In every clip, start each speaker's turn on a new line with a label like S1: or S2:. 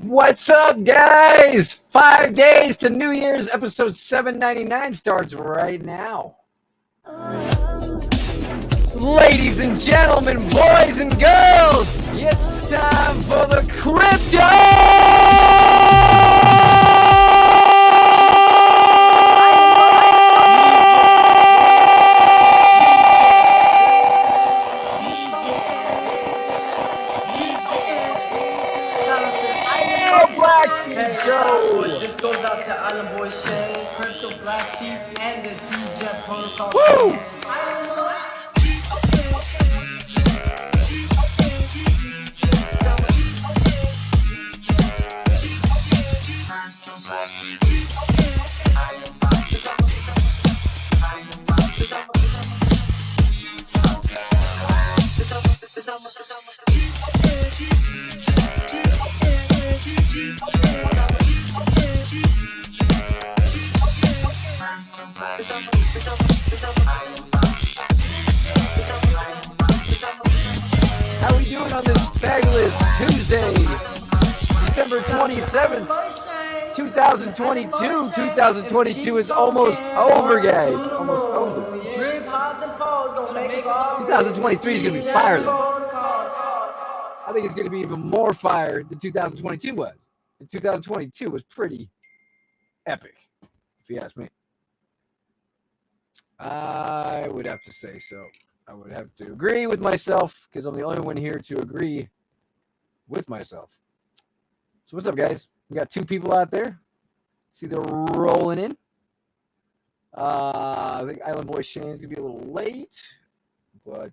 S1: What's up, guys? 5 days to New Year's. Episode 799 starts right now. Ladies and gentlemen, boys and girls, it's time for the crypto!
S2: This goes out to Island Boy Shay, Crypto BlackSheep, and the Degen protocol.
S1: Woo! How we doing on this fabulous Tuesday, December 27th, 2022? 2022 is almost over, guys. Almost over. 2023 is going to be fire, though. I think it's going to be even more fire than 2022 was. And 2022 was pretty epic, if you ask me. I would have to say so. I would have to agree with myself because I'm the only one here to agree with myself. So what's up, guys? We got two people out there. See, they're rolling in. I think Island Boy Shane's going to be a little late, but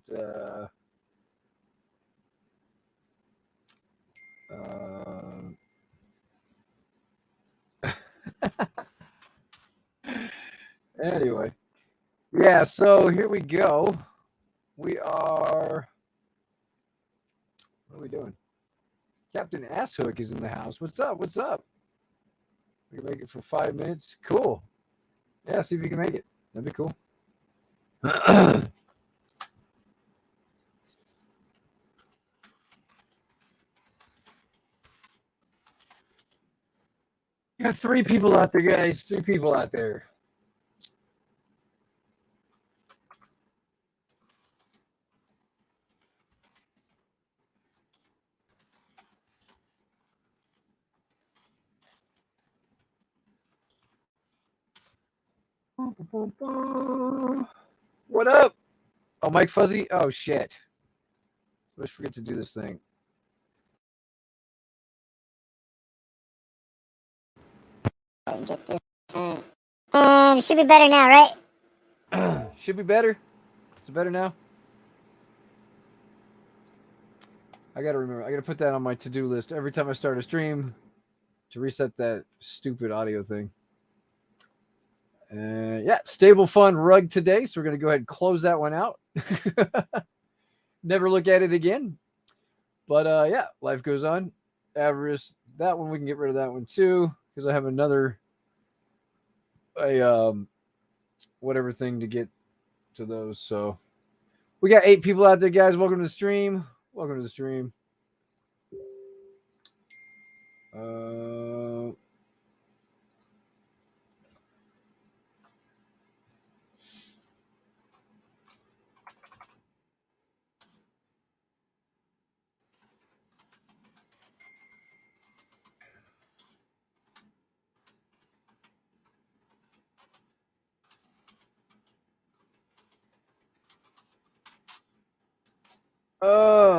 S1: anyway. Yeah, so here we go. We are... What are we doing? Captain Asshook is in the house. What's up? What's up? We can make it for 5 minutes. Cool. Yeah, see if you can make it. That'd be cool. Got 3 people out there, guys. 3 people out there. What up? Oh, Mike Fuzzy? Oh, shit. Let's forget to do this thing.
S3: Get this. And it should be better now, right?
S1: Should be better. Is it better now? I gotta remember. I gotta put that on my to-do list every time I start a stream to reset that stupid audio thing. Yeah, stable fun rug today. So we're going to go ahead and close that one out. Never look at it again. But yeah, life goes on. Avarice, that one, we can get rid of that one too. Because I have another, whatever thing to get to those. So we got 8 people out there, guys. Welcome to the stream. Welcome to the stream.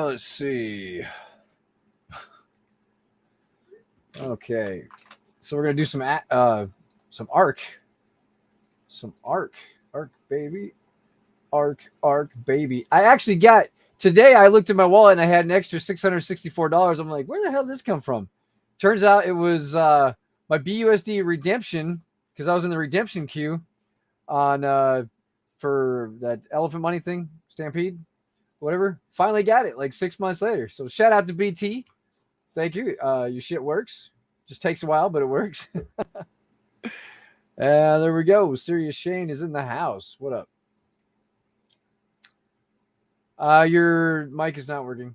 S1: Let's see. Okay, so we're gonna do some ARK, baby, ARK, baby. I actually got today. I looked at my wallet and I had an extra $664. I'm like, where the hell did this come from? Turns out it was my BUSD redemption because I was in the redemption queue on for that elephant money thing, Stampede. Whatever, finally got it like 6 months later. So shout out to BT. Thank you. Your shit works. Just takes a while, but it works. There we go. Serious Shane is in the house. What up? Your mic is not working.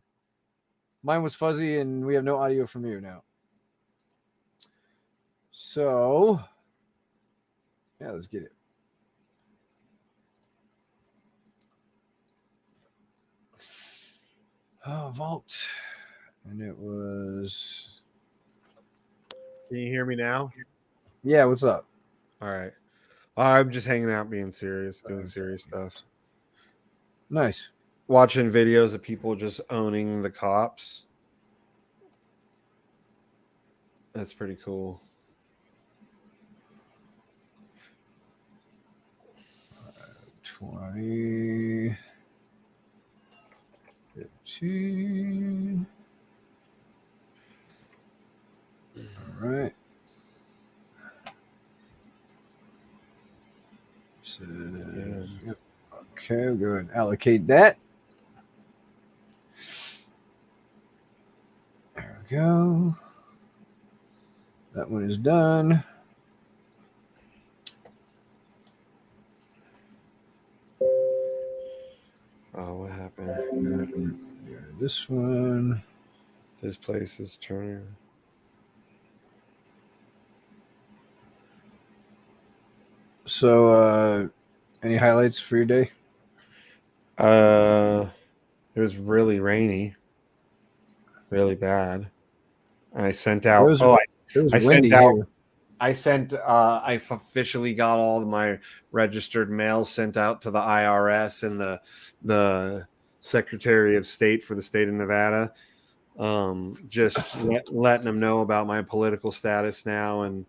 S1: Mine was fuzzy and we have no audio from you now. So, yeah, let's get it. Oh, vault. And it was.
S4: Can you hear me now?
S1: Yeah, what's up?
S4: All right. I'm just hanging out, being serious, doing serious stuff.
S1: Nice.
S4: Watching videos of people just owning the cops. That's pretty cool.
S1: $20, $15. All right. So,
S4: Yeah.
S1: Okay, we'll go ahead and allocate that. There we go. That one is done.
S4: Oh, what happened?
S1: And this one.
S4: This place is turning.
S1: So, any highlights for your day?
S4: It was really rainy, really bad. I sent out.
S1: It was
S4: I
S1: windy
S4: sent out.
S1: here.
S4: I've officially got all of my registered mail sent out to the IRS and the Secretary of State for the state of Nevada. Just letting them know about my political status now, and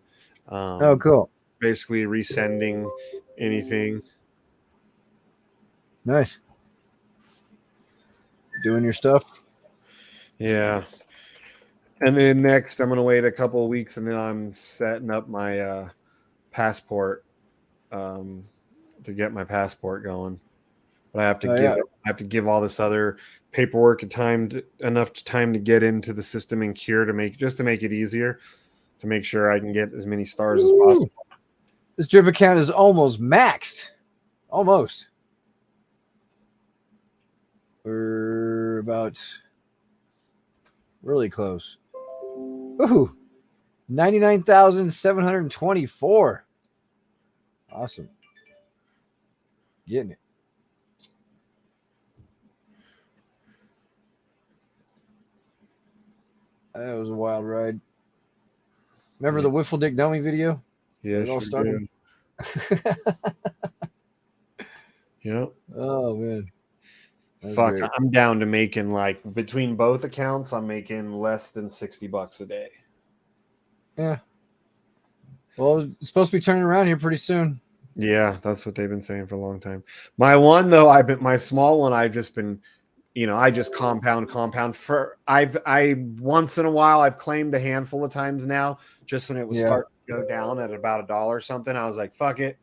S1: Oh, cool.
S4: basically resending anything.
S1: Nice. Doing your stuff.
S4: Yeah. And then next, I'm going to wait a couple of weeks, and then I'm setting up my passport to get my passport going. But I have to give all this other paperwork enough time to get into the system and cure to make it easier, to make sure I can get as many stars as possible.
S1: This drip account is almost maxed. Almost. We're about really close. Ooh, 99,724. Awesome. Getting it. That was a wild ride. Remember the Wiffle Dick Dummy video?
S4: Yeah,
S1: it all started.
S4: Yep.
S1: Oh man.
S4: Fuck, great. I'm down to making, like, between both accounts, I'm making less than $60 a day.
S1: Yeah. Well, it's supposed to be turning around here pretty soon.
S4: Yeah, that's what they've been saying for a long time. My one though, my small one, I've just been, I just compound for I once in a while I've claimed a handful of times now, just when it was starting to go down at about $1 or something. I was like, fuck it.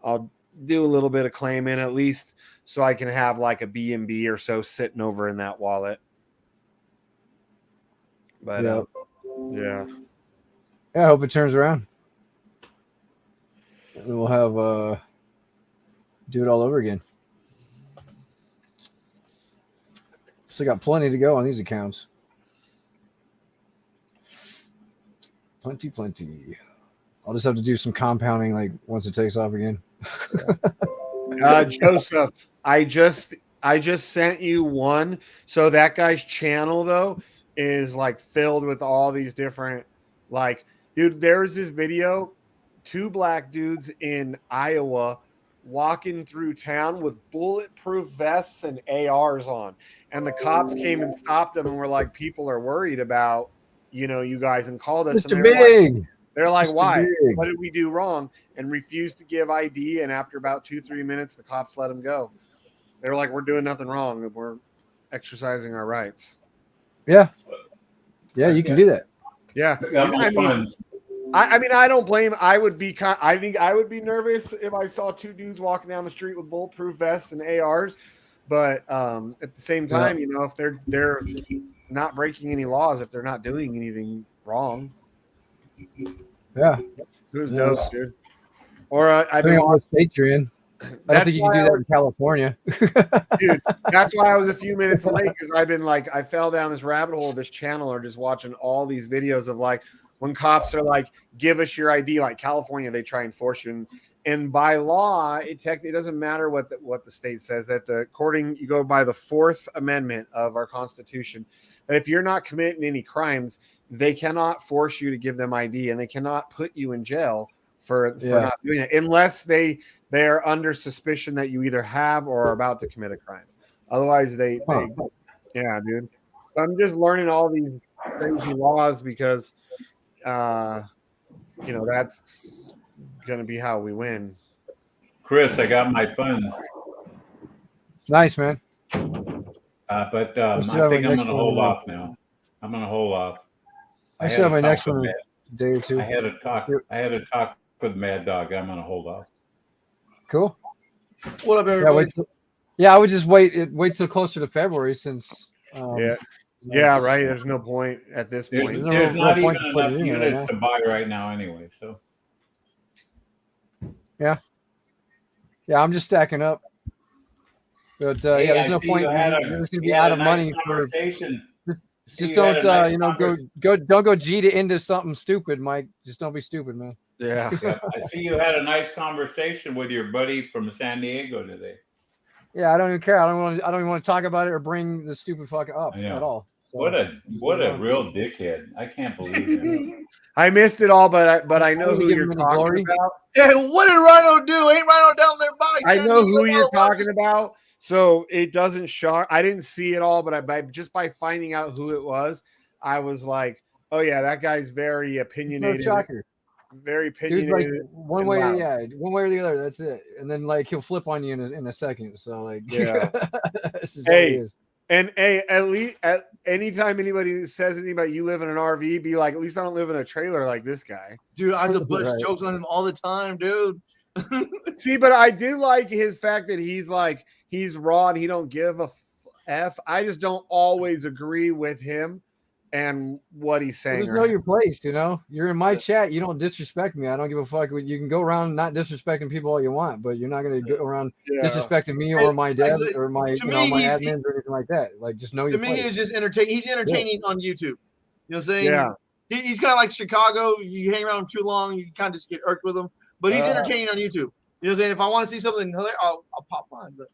S4: I'll do a little bit of claiming at least, so I can have like a B&B or so sitting over in that wallet. But yeah.
S1: I hope it turns around. And we'll have do it all over again. Still got plenty to go on these accounts. Plenty. I'll just have to do some compounding, like, once it takes off again.
S4: Joseph, I just sent you one. So that guy's channel though is like filled with all these different, like, dude, there's this video, 2 black dudes in Iowa walking through town with bulletproof vests and ARs on, and the cops came and stopped them and were like, people are worried about, you guys, and called us.
S1: Mr. Big.
S4: They're like,
S1: Mr.
S4: why?
S1: Big.
S4: What did we do wrong? And refused to give ID. And after about 2-3 minutes, the cops let them go. They were like, we're doing nothing wrong. We're exercising our rights.
S1: Yeah. Yeah, you can do that.
S4: Yeah. I mean, I don't blame. I think I would be nervous if I saw 2 dudes walking down the street with bulletproof vests and ARs. But at the same time, if they're not breaking any laws, if they're not doing anything wrong.
S1: Yeah.
S4: Who's dope, dude? Or I've
S1: been
S4: on
S1: what state you're in. I don't think you can do that in California.
S4: Dude, that's why I was a few minutes late, because I've been like, I fell down this rabbit hole of this channel or just watching all these videos of like, when cops are like, give us your ID, like California, they try and force you. And by law, it doesn't matter what the state says, that according, you go by the 4th Amendment of our Constitution, that if you're not committing any crimes, they cannot force you to give them ID, and they cannot put you in jail for not doing it unless they are under suspicion that you either have or are about to commit a crime. Otherwise, yeah, dude. So I'm just learning all these crazy laws because, that's going to be how we win.
S5: Chris, I got my funds.
S1: Nice, man.
S5: But I think I'm going to hold off now. I'm going to hold off.
S1: I should have my next one in a day or two.
S5: I had a talk with Mad Dog. I'm going to hold off.
S1: Cool.
S6: What up, everybody?
S1: I would just wait till closer to February since.
S4: Right. There's no point at this point.
S5: There's not even enough units to buy right now, anyway. So.
S1: Yeah. I'm just stacking up. But there's no point. You're going to be out of money for. Just don't don't go G to into something stupid, Mike. Just don't be stupid, man.
S4: Yeah.
S5: I see you had a nice conversation with your buddy from San Diego today.
S1: Yeah, I don't even care. I don't even want to talk about it or bring the stupid fuck up at all. So,
S5: what a real dickhead! I can't believe it.
S4: I missed it all, but I know who you're talking about.
S6: Yeah, what did Rhino do? Ain't Rhino down there by?
S4: I know who you're talking about. So it doesn't shock. I didn't see it all, but by finding out who it was, I was like, "Oh yeah, that guy's very opinionated."
S1: No shocker.
S4: Very opinionated.
S1: Dude, like one way or the other. That's it. And then like he'll flip on you in a second. So like,
S4: yeah.
S1: This is how he is.
S4: And at least anytime anybody says anything about you live in an RV, be like, at least I don't live in a trailer like this guy.
S6: Dude, I have bust jokes on him all the time, dude.
S4: See, but I do like his fact that he's raw and he don't give a F. I just don't always agree with him and what he's saying.
S1: Just know your place, You're in my chat. You don't disrespect me. I don't give a fuck. You can go around not disrespecting people all you want, but you're not going to go around disrespecting me or my dev or my my admins or anything like that. Like, just know your place. To me,
S6: he's just entertaining. He's entertaining on YouTube. You know what I'm saying?
S4: Yeah.
S6: He's kind of like Chicago. You hang around him too long, you kind of just get irked with him. But he's entertaining on YouTube. You know what I'm saying? If I want to see something hilarious, I'll pop on. But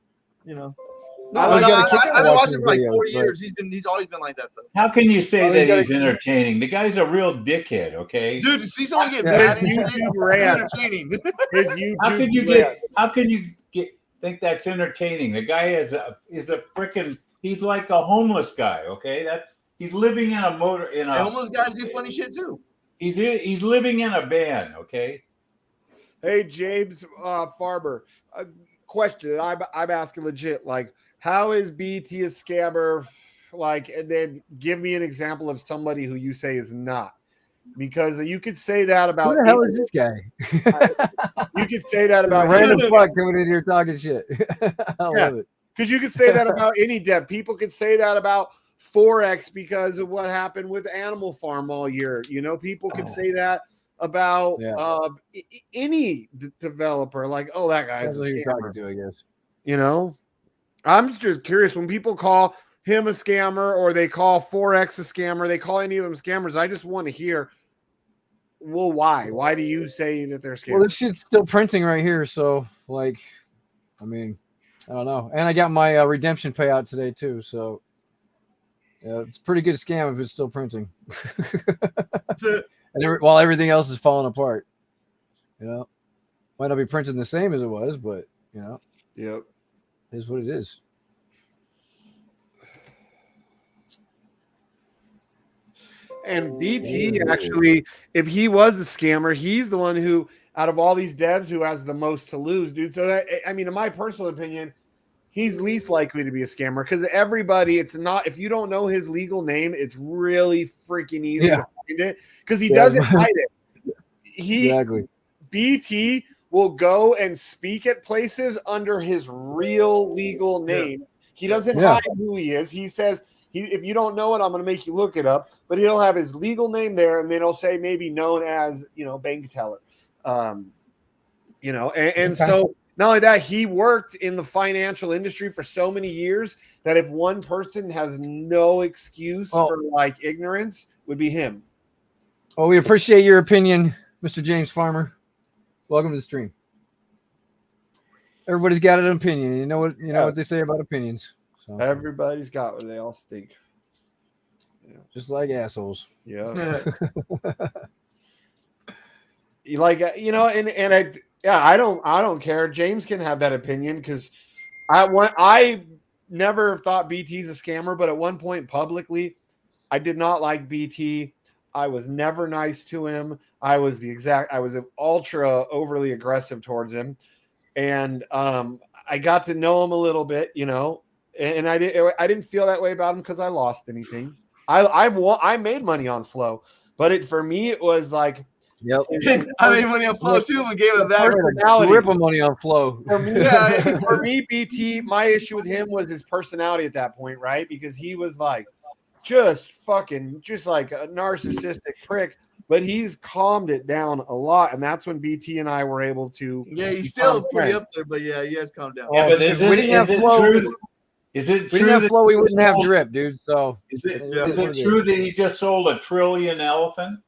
S6: I've been watching him for like 40 years. He's always been like that, though.
S5: How can you say that he's entertaining? The guy's a real dickhead, okay?
S6: Dude, to see someone get mad and entertaining.
S5: How can you think that's entertaining? The guy is a freaking. He's like a homeless guy, okay? He's living in a motor in a.
S6: Homeless guys do funny shit too.
S5: He's living in a van, okay?
S4: Hey, James Farber, a question that I'm asking legit. Like, how is BT a scammer? Like, and then give me an example of somebody who you say is not. Because you could say that about.
S1: Who the hell is this guy?
S4: You could say that about
S1: random fuck coming in here talking shit. I love it.
S4: Because you could say that about any dev. People could say that about Forex because of what happened with Animal Farm all year. People could say that about any developer. Like, oh, that guy's a scammer.
S1: I guess.
S4: I'm just curious when people call him a scammer or they call Forex a scammer, they call any of them scammers. I just want to hear, well, why? Why do you say that they're scammers?
S1: Well, this shit's still printing right here. So, like, I don't know. And I got my redemption payout today, too. So, it's a pretty good scam if it's still printing. While everything else is falling apart. Might not be printing the same as it was, but,
S4: Yep.
S1: Is what it is.
S4: And BT actually, if he was a scammer, he's the one who, out of all these devs, who has the most to lose, dude. So, in my personal opinion, he's least likely to be a scammer because everybody, it's not, if you don't know his legal name, it's really freaking easy to find it because he doesn't hide it.
S1: Exactly.
S4: BT will go and speak at places under his real legal name. Yeah. He doesn't hide who he is. He says, if you don't know it, I'm going to make you look it up. But he'll have his legal name there, and then he'll say maybe known as, bank teller. So not only that, he worked in the financial industry for so many years that if one person has no excuse for ignorance, would be him.
S1: Well, we appreciate your opinion, Mr. James Farmer. Welcome to the stream. Everybody's got an opinion. You know what they say about opinions. So,
S4: Everybody's got what they all think. Yeah.
S1: just like assholes.
S4: Yeah. I don't care. James can have that opinion because I never thought BT's a scammer, but at one point publicly, I did not like BT. I was never nice to him. I was ultra overly aggressive towards him. And I got to know him a little bit, and I didn't feel that way about him because I lost anything. I made money on Flow, but for me it was like,
S1: yep.
S6: I made money on Flow too and gave it back.
S1: Rip money on Flow.
S4: For me, BT, my issue with him was his personality at that point, right? Because he was like just like a narcissistic prick. But he's calmed it down a lot, and that's when BT and I were able to.
S6: Yeah, he's still pretty up there, but yeah, he has calmed down.
S5: Yeah, but is it true? Is it true
S1: that Flow we wouldn't have drip, dude? So
S5: is it true that he just sold a trillion elephant?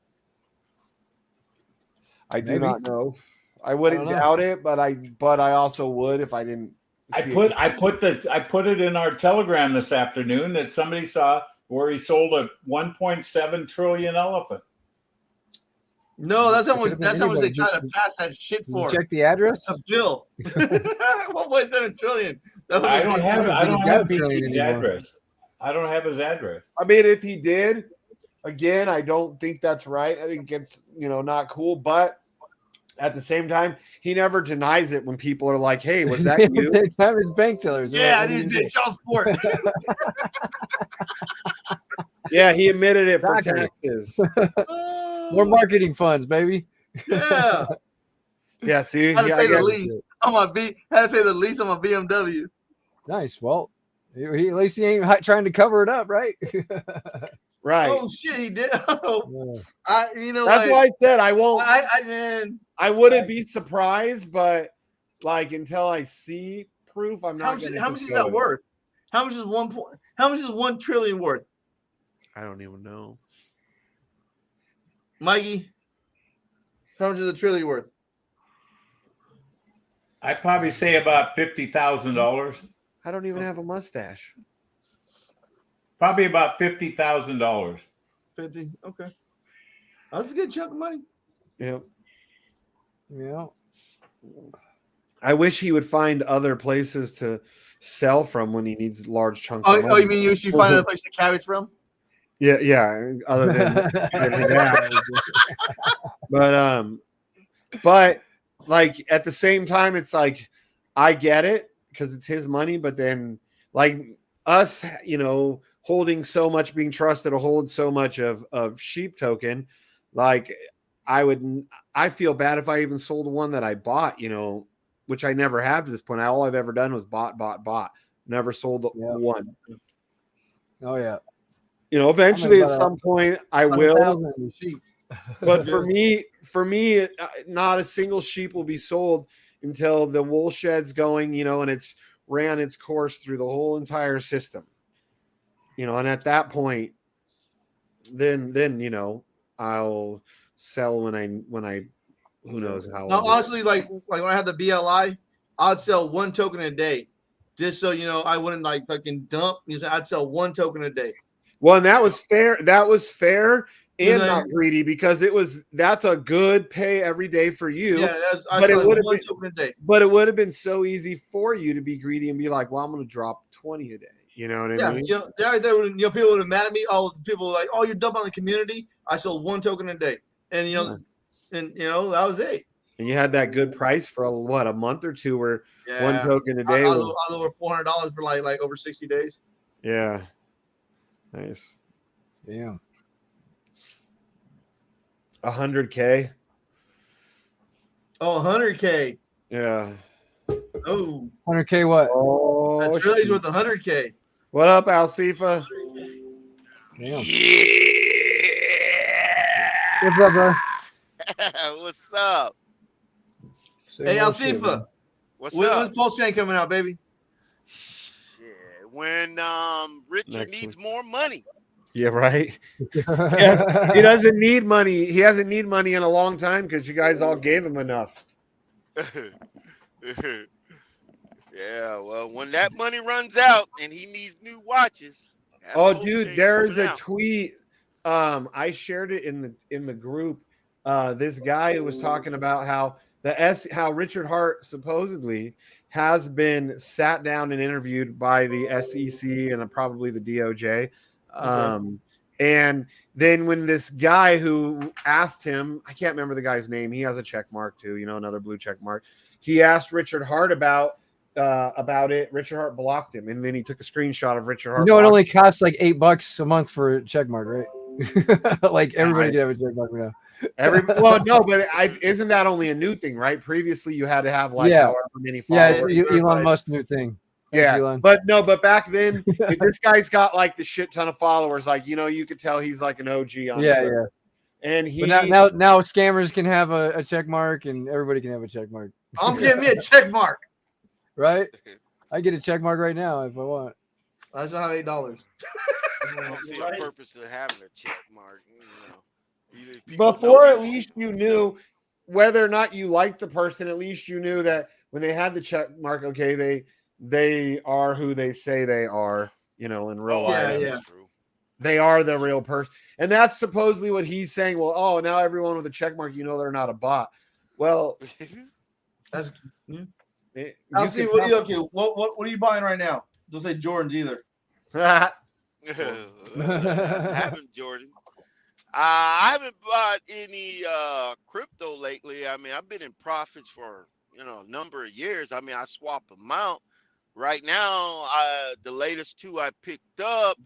S4: I do not know. I wouldn't doubt it, but I also would if I didn't.
S5: I put it in our Telegram this afternoon that somebody saw where he sold a 1.7 trillion elephant.
S6: No, that's how much they try to pass that shit for.
S1: Check the address.
S6: A bill. 1.7 trillion.
S5: I don't have BT's address. I don't have his address.
S4: I mean, if he did, again, I don't think that's right. I think it's not cool. But at the same time, he never denies it when people are like, "Hey, was that you?"
S1: They have his bank tellers.
S6: Yeah, I didn't do child support.
S4: Yeah, he admitted it for taxes.
S1: More marketing funds, baby.
S6: Yeah.
S4: Yeah, see,
S6: had to pay the lease on my BMW.
S1: Nice. Well, at least he ain't trying to cover it up, right?
S4: Right.
S6: Oh shit, he did. Oh.
S4: Yeah. That's why I said I won't. I wouldn't be surprised, but until I see proof, I'm not.
S6: How much is that worth? How much is 1 trillion worth?
S4: I don't even know.
S6: Mikey, how much is a trillion worth?
S5: I'd probably say about $50,000.
S4: I don't even have a mustache.
S5: Probably about $50,000.
S6: 50. Okay, that's a good chunk of money.
S4: Yeah.
S1: Yeah.
S4: I wish he would find other places to sell from when he needs large chunks. Of money.
S6: Oh, you mean you should find another place to cabbage from?
S4: Yeah. Other than that, but at the same time, it's like I get it because it's his money, but then us, holding so much, being trusted to hold so much of sheep token, I feel bad if I even sold one that I bought, which I never have to this point. All I've ever done was bought. Never sold one.
S1: Oh yeah.
S4: Eventually at some point I will. But for me, not a single sheep will be sold until the wool shed's going, and it's ran its course through the whole entire system. And at that point, then I'll sell when I who knows how.
S6: No, honestly, like when I had the BLI, I'd sell 1 token a day, just so I wouldn't fucking dump. I'd sell 1 token a day.
S4: Well, and that was fair. That was fair and not greedy because that's a good pay every day for you.
S6: Yeah, but it would have been 1 token a day.
S4: But it would have been so easy for you to be greedy and be like, "Well, I'm going to drop 20 a day." You know what I mean?
S6: Yeah. People would have mad at me. All people were like, "Oh, you're dumping on the community." I sold 1 token a day, and that was it.
S4: And you had that good price for a month or two, where 1 token a day.
S6: I was over $400 for like over 60 days.
S4: Yeah. Nice.
S1: Yeah.
S4: 100K.
S6: Oh, 100K.
S4: Yeah.
S6: Oh.
S1: 100K what?
S4: Oh,
S6: that trillions with 100K.
S4: What up, Alcifa?
S1: Yeah.
S7: Yeah.
S1: What's up, bro?
S7: What's up?
S6: Hey, Alcifa.
S7: What's
S6: up?
S7: up?
S6: When's Pulse Chain coming out, baby?
S7: Shit. When Richard needs more money.
S4: Yeah, right. Yes, he doesn't need money. He hasn't need money in a long time because you guys all gave him enough.
S7: Yeah, well, when that money runs out and he needs new watches, that
S4: Oh,
S7: post
S4: dude,
S7: chain
S4: there's
S7: coming
S4: a
S7: out.
S4: tweet. I shared it in the group. This guy who was talking about how Richard Hart supposedly has been sat down and interviewed by the SEC and probably the DOJ. And then when this guy who asked him, I can't remember the guy's name, he has a check mark too, another blue check mark. He asked Richard Hart about it. Richard Hart blocked him, and then he took a scrishot of Richard Hart.
S1: It only costs like $8 a month for a check mark, right? Like everybody can have a check mark now.
S4: Well, no, but isn't that only a new thing, right? Previously, you had to have however many followers.
S1: Yeah, it's Elon Musk's new thing. Thanks,
S4: Yeah,
S1: Elon.
S4: but back then, if this guy's got like the shit ton of followers, you could tell he's like an OG on Twitter. And
S1: but now scammers can have a check mark, and everybody can have a check mark.
S6: I'm getting me a check mark.
S1: Right? I get a check mark right now if I want.
S6: I still have $8.
S7: I don't see a purpose of having a check mark.
S4: Before, at least you knew whether or not you liked the person. At least you knew that when they had the check mark, okay, they are who they say they are. In real life.
S6: Yeah.
S4: They are the real person, and that's supposedly what he's saying. Well, now everyone with a check mark, they're not a bot. Well,
S6: that's. I'll see. What are you up to? What are you buying right now? Don't say Jordans either.
S7: Having Jordans. I haven't bought any crypto lately. I mean, I've been in profits for a number of years. I mean, I swap them out. Right now, the latest two I picked up,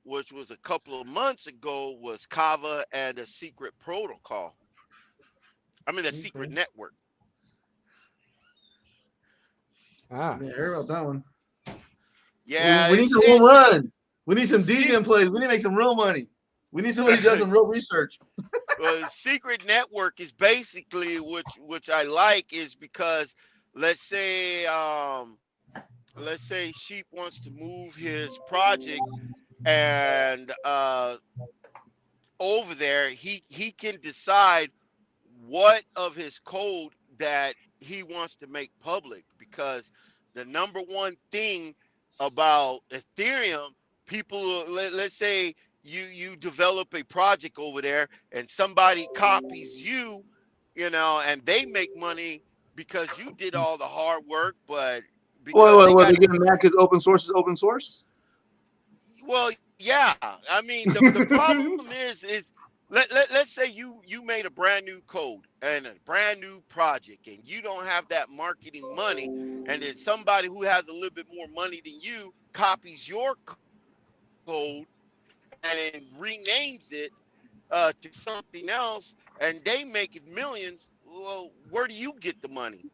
S7: which was a couple of months ago, was Kava and a secret protocol. I mean, the secret network.
S6: Yeah, I heard about that one.
S7: Yeah,
S6: we need some home runs. We need some Degen plays. We need to make some real money. We need somebody who does some real research.
S7: Well, the secret network is basically which I like is because let's say Sheep wants to move his project and over there he can decide what of his code that he wants to make public, because the number one thing about Ethereum, people, let's say you develop a project over there and somebody copies you, and they make money because you did all the hard work, but because
S6: they're getting mad because open source is open source?
S7: Well, yeah. I mean, the problem is let's say you made a brand new code and a brand new project, and you don't have that marketing money, and then somebody who has a little bit more money than you copies your code and then renames it to something else, and they make it millions. Well, where do you get the money?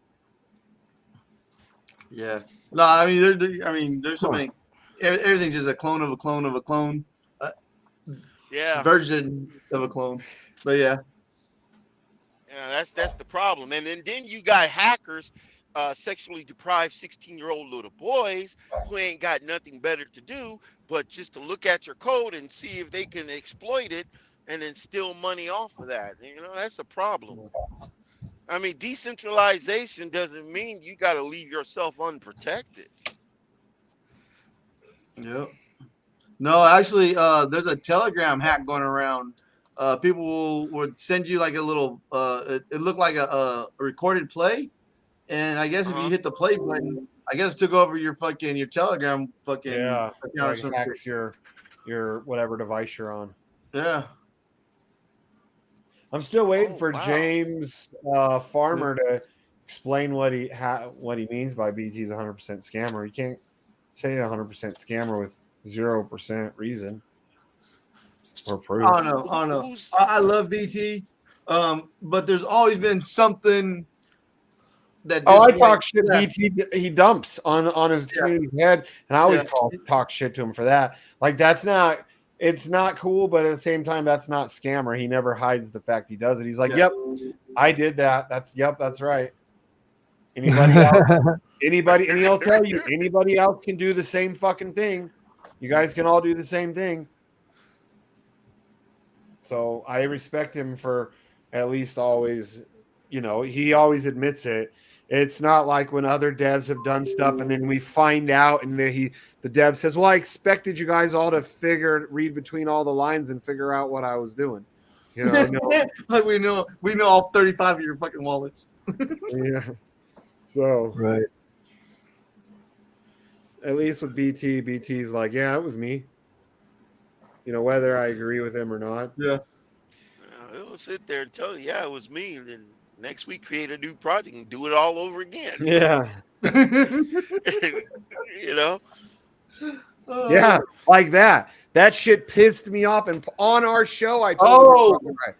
S6: Yeah. No, I mean, there's so many. Everything's just a clone of a clone of a clone.
S7: Yeah.
S6: Version of a clone. But yeah.
S7: Yeah, that's the problem. And then you got hackers, sexually deprived 16-year-old little boys who ain't got nothing better to do but just to look at your code and see if they can exploit it and then steal money off of that. That's a problem. I mean, decentralization doesn't mean you got to leave yourself unprotected.
S6: Yep. No, actually, there's a Telegram hack going around. People would send you like a little. It looked like a recorded play, and I guess if you hit the play button, I guess it took over your Telegram account or something.
S4: Hacks your whatever device you're on.
S6: Yeah.
S4: I'm still waiting for James Farmer to explain what he means by BT's 100% scammer. You can't say 100% scammer with 0% reason or proof.
S6: I don't know. I love BT, but there's always been something that.
S4: I talk shit. BT he dumps on his community's head, and I always talk shit to him for that. Like it's not cool, but at the same time, that's not scammer. He never hides the fact he does it. He's like, "Yep, I did that. That's right." Anybody else? And he'll tell you anybody else can do the same fucking thing. You guys can all do the same thing. So I respect him for at least always, he always admits it. It's not like when other devs have done stuff and then we find out and the dev says, "Well, I expected you guys all to read between all the lines and figure out what I was doing." No.
S6: Like we know all 35 of your fucking wallets.
S4: Yeah. So
S1: Right.
S4: at least with BT's like, yeah, it was me. Whether I agree with him or not.
S6: Yeah.
S7: It'll sit there and tell you, yeah, it was me. And then next week, create a new project and do it all over again.
S4: Yeah.
S7: You know?
S4: Yeah, like that. That shit pissed me off. And on our show, I told him right.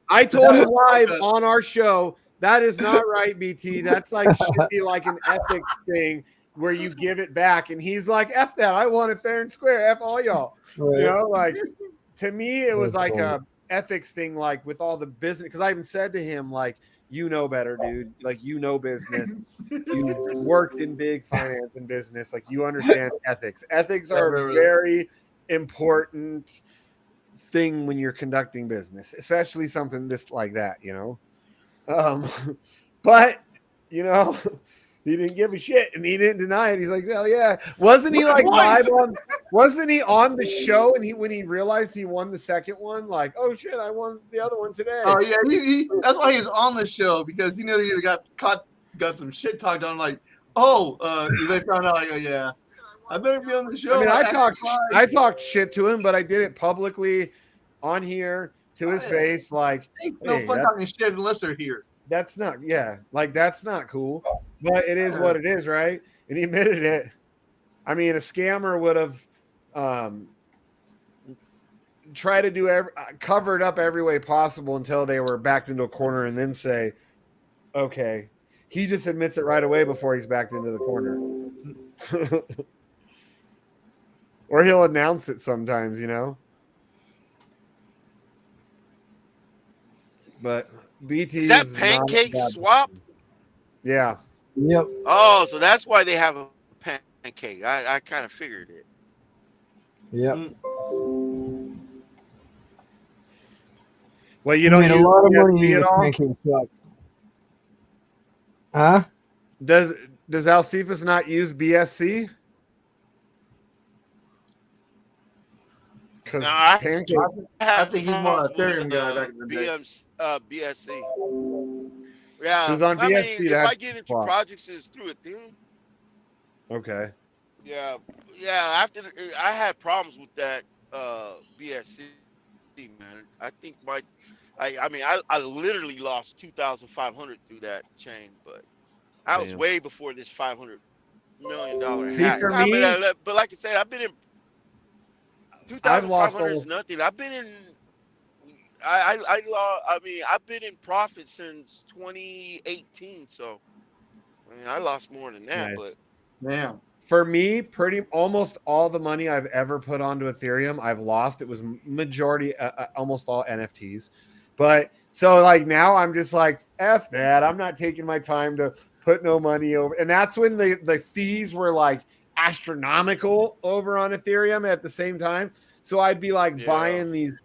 S4: I told him live on our show, that is not right, BT. That's should be like an ethics thing where you give it back. And he's like, F that. I want it fair and square. F all y'all.
S1: Right.
S4: To me, it was like a ethics thing, like with all the business. Because I even said to him, like, you know better, dude. Like, business. You've worked in big finance and business. Like, you understand ethics. Ethics are a very important thing when you're conducting business, especially something this like that, But, he didn't give a shit and he didn't deny it. He's like, well, yeah. Wasn't he wasn't he on the show and when he realized he won the second one, like, oh shit, I won the other one today.
S6: Oh yeah, that's why he was on the show, because he knew he got got some shit talked on, like, they found out, like, oh yeah, I better be on the show.
S4: I mean, I talked shit to him, but I did it publicly on here to his face, like,
S6: no fun talking shit unless they're here.
S4: That's not cool, but it is what it is, right? And he admitted it. I mean, a scammer would have tried to do cover it up every way possible until they were backed into a corner and then say, okay. He just admits it right away before he's backed into the corner. Or he'll announce it sometimes, But BT
S7: is that pancake swap?
S4: Yeah.
S1: Yep.
S7: Oh, so that's why they have a pancake. I kind of figured it.
S1: Yep.
S4: Well, you don't
S1: a lot of money
S4: at all?
S1: Pancake swap. Huh?
S4: Does Alcifas not use BSC? Because
S7: I
S6: think he's more Ethereum guy back in the day.
S7: BSC. Yeah.
S4: Because on BSC,
S7: if I get into projects, it's through Ethereum.
S4: Okay.
S7: Yeah. After I had problems with that BSC, man. I think I literally lost 2,500 through that chain, but I was way before this $500 million hack.
S4: For me,
S7: but like I said, I've been in 2,500 is nothing. I've been in. I've been in profit since 2018. So, I lost more than that.
S4: Nice.
S7: But
S6: yeah,
S4: for me, almost all the money I've ever put onto Ethereum, I've lost. It was majority, almost all NFTs. But so now I'm just like, F that. I'm not taking my time to put no money over. And that's when the fees were astronomical over on Ethereum at the same time. So I'd be buying these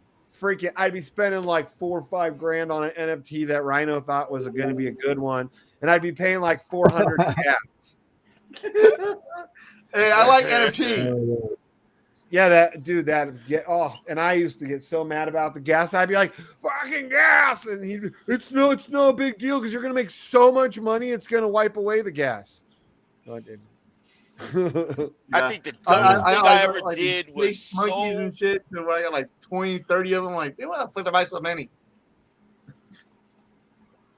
S4: I'd be spending $4 or $5 grand on an NFT that Rhino thought was going to be a good one. And I'd be paying 400 gas.
S6: Hey, I like NFT.
S4: Yeah, and I used to get so mad about the gas. I'd be like, fucking gas. And it's no big deal because you're going to make so much money. It's going to wipe away the gas. No, I didn't.
S7: I think the dumbest thing I ever did was
S6: monkeys and shit. And I got 20, 30 of them. They want to flip the buy so many.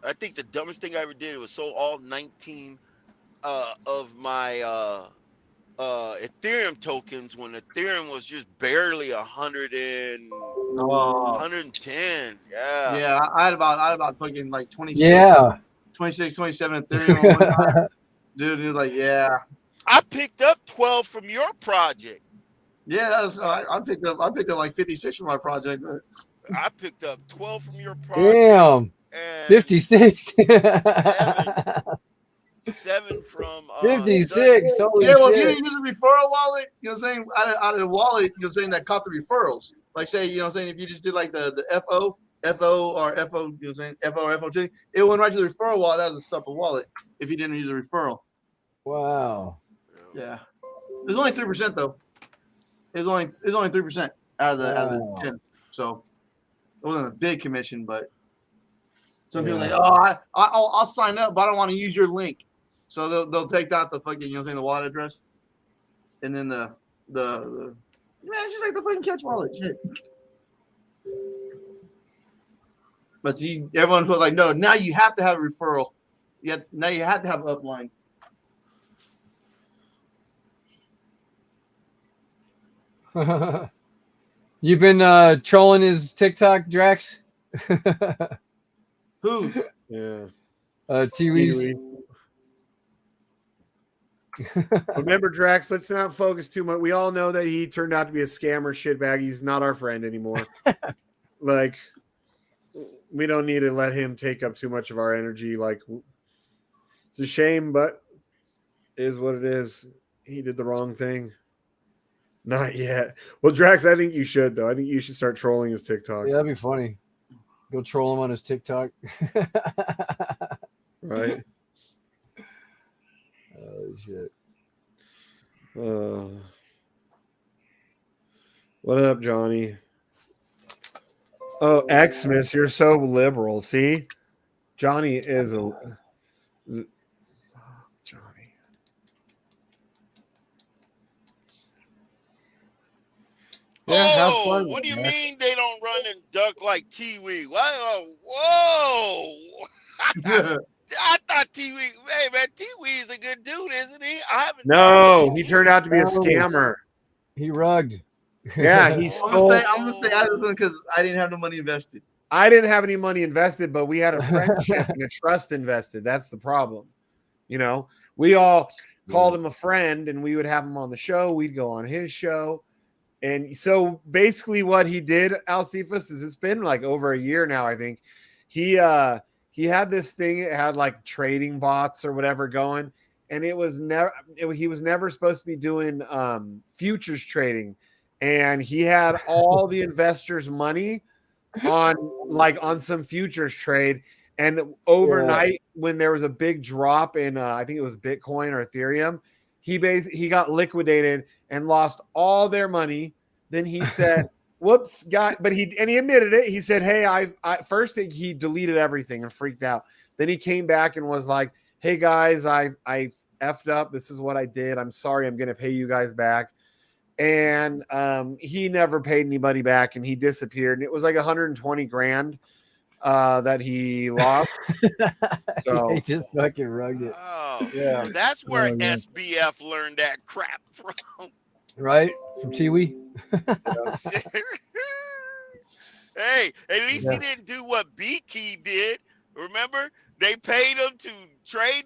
S7: I think the dumbest thing I ever did was sold all 19 of my Ethereum tokens when Ethereum was just barely 110.
S6: Yeah, I had about fucking 26.
S1: Yeah.
S6: 26, 27 Ethereum. Dude, he was like, yeah.
S7: I picked up 12 from your project.
S6: Yeah, I picked up 56 from my project.
S7: I picked up 12 from your project.
S1: Damn. 56.
S7: 7 from
S1: 56. Holy
S6: yeah, well,
S1: shit.
S6: if you use a referral wallet, you know what I'm saying, out of the wallet, saying that caught the referrals. Like say, you know what I'm saying, if you just did like the FO or FO, you know what I'm saying, FO or FOG, it went right to the referral wallet. That was a separate wallet if you didn't use a referral.
S1: Wow.
S6: Yeah. It was only 3% though. It was only 3% out of the 10. So it wasn't a big commission, but some people are like, oh, I'll sign up, but I don't want to use your link. So they'll take out the fucking, you know what I'm saying, the wallet address. And then the man, it's just like the fucking catch wallet shit. But see, everyone felt like, no, now you have to have a referral. Now you have to have an upline.
S1: You've been trolling his TikTok, Drax?
S6: Who?
S4: Yeah.
S1: T-Weez.
S4: Remember, Drax, let's not focus too much. We all know that he turned out to be a scammer shitbag. He's not our friend anymore. Like, we don't need to let him take up too much of our energy. Like, it's a shame, but it is what it is. He did the wrong thing. Not yet. Well, Drax, I think you should, though. I think you should start trolling his TikTok.
S1: Yeah, that'd be funny. Go troll him on his TikTok.
S4: Right?
S1: Oh, shit.
S4: What up, Johnny? Oh, Xmas, you're so liberal. See? Johnny is a... Johnny.
S7: Yeah, have fun. What do you mean they don't run and duck like T-Wee? Whoa! I thought T-Wee, hey man, T-Wee is a good dude, isn't he? I haven't.
S4: No, he turned out to be a scammer.
S1: He rugged.
S4: Yeah, he stole.
S6: I'm gonna stay out of this one because I didn't have no money invested.
S4: I didn't have any money invested, but we had a friendship and a trust invested. That's the problem. You know, we all called him a friend, and we would have him on the show. We'd go on his show. And so basically what he did, Alcephus, is it's been like over a year now, I think. He had this thing, it had like trading bots or whatever going, and he was never supposed to be doing futures trading. And he had all the investors' money on some futures trade. And overnight, when there was a big drop in I think it was Bitcoin or Ethereum, he got liquidated and lost all their money. Then he said, whoops, but he admitted it. He said, hey, I first thing he deleted everything and freaked out. Then he came back and was like, hey guys, I effed up. This is what I did. I'm sorry. I'm going to pay you guys back. And he never paid anybody back, and he disappeared. And it was like 120 grand that he lost. So
S1: He just fucking rugged it.
S7: Oh,
S1: Yeah.
S7: that's where SBF learned that crap from.
S1: Right? From Tiwi?
S7: Hey, at least he didn't do what BK did. Remember? They paid him to trade.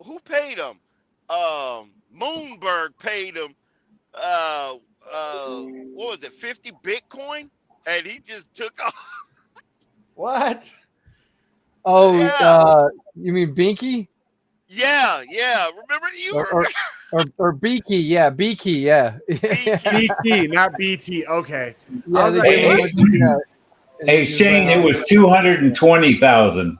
S7: Who paid him? Moonberg paid him. What was it? 50 Bitcoin? And he just took off.
S4: what?
S1: Oh,
S7: Yeah.
S1: You mean Binky?
S7: Yeah. Remember you were
S1: or Beaky, yeah, Beaky, yeah.
S4: BT, not BT. Okay.
S1: Yeah, they gave him a bunch of,
S5: Hey Shane, it was 220,000.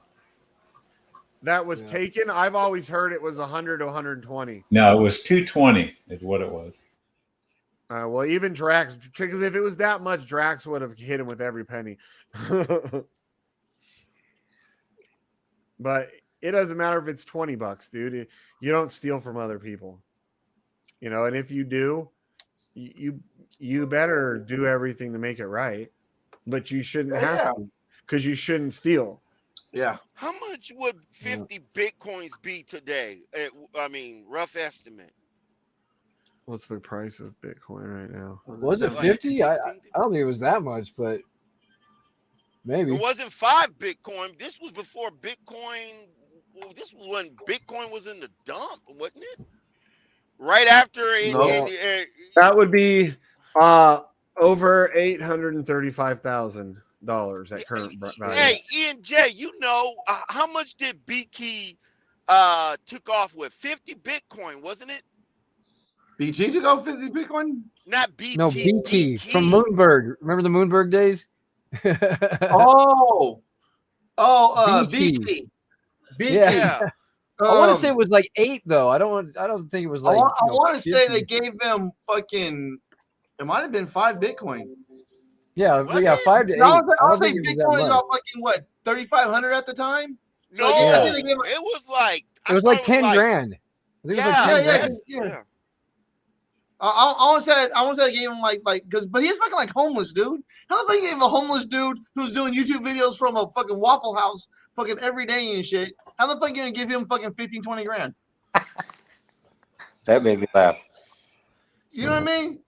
S4: That was taken. I've always heard it was 100 to 120.
S5: No, it was 220 is what it was.
S4: Well, even Drax, because if it was that much, Drax would have hit him with every penny. But it doesn't matter if it's $20, dude. You don't steal from other people, you know. And if you do, you better do everything to make it right. But you shouldn't have to, because you shouldn't steal.
S6: Yeah.
S7: How much would 50 Bitcoins be today? I mean, rough estimate.
S4: What's the price of Bitcoin right now?
S1: Was it 50? I don't think it was that much, but maybe.
S7: It wasn't 5 Bitcoin. This was before Bitcoin. Well, this was when Bitcoin was in the dump, wasn't it? Right after it.
S4: That would be over $835,000 at current value.
S7: Hey, Ian J, you know how much did BK took off with? 50 Bitcoin, wasn't it?
S6: BT took off 50 Bitcoin?
S7: Not BT.
S1: No, BT from Moonberg. Remember the Moonberg days?
S6: Oh,
S1: BT.
S6: BT.
S7: Yeah.
S1: I want to say it was like 8 though. I don't think it was like.
S6: I want to say
S1: 50.
S6: they gave them fucking. It might have been 5 Bitcoin.
S1: Yeah,
S7: Was
S1: yeah,
S7: it?
S1: 5 to 8.
S6: I was
S1: think
S6: saying
S1: it was that
S6: Bitcoin is
S1: much.
S6: all fucking what 3,500 at the time. So
S7: No,
S6: I think they gave
S7: it was like
S1: It was like 10 grand. I think it was like 10 grand.
S6: yeah. I want to say they gave him like but he's fucking like homeless, dude. How the fuck you gave a homeless dude who's doing YouTube videos from a fucking Waffle House fucking every day and shit? How the fuck you gonna give him fucking 15, 20 grand?
S8: That made me laugh.
S6: You know what I mean?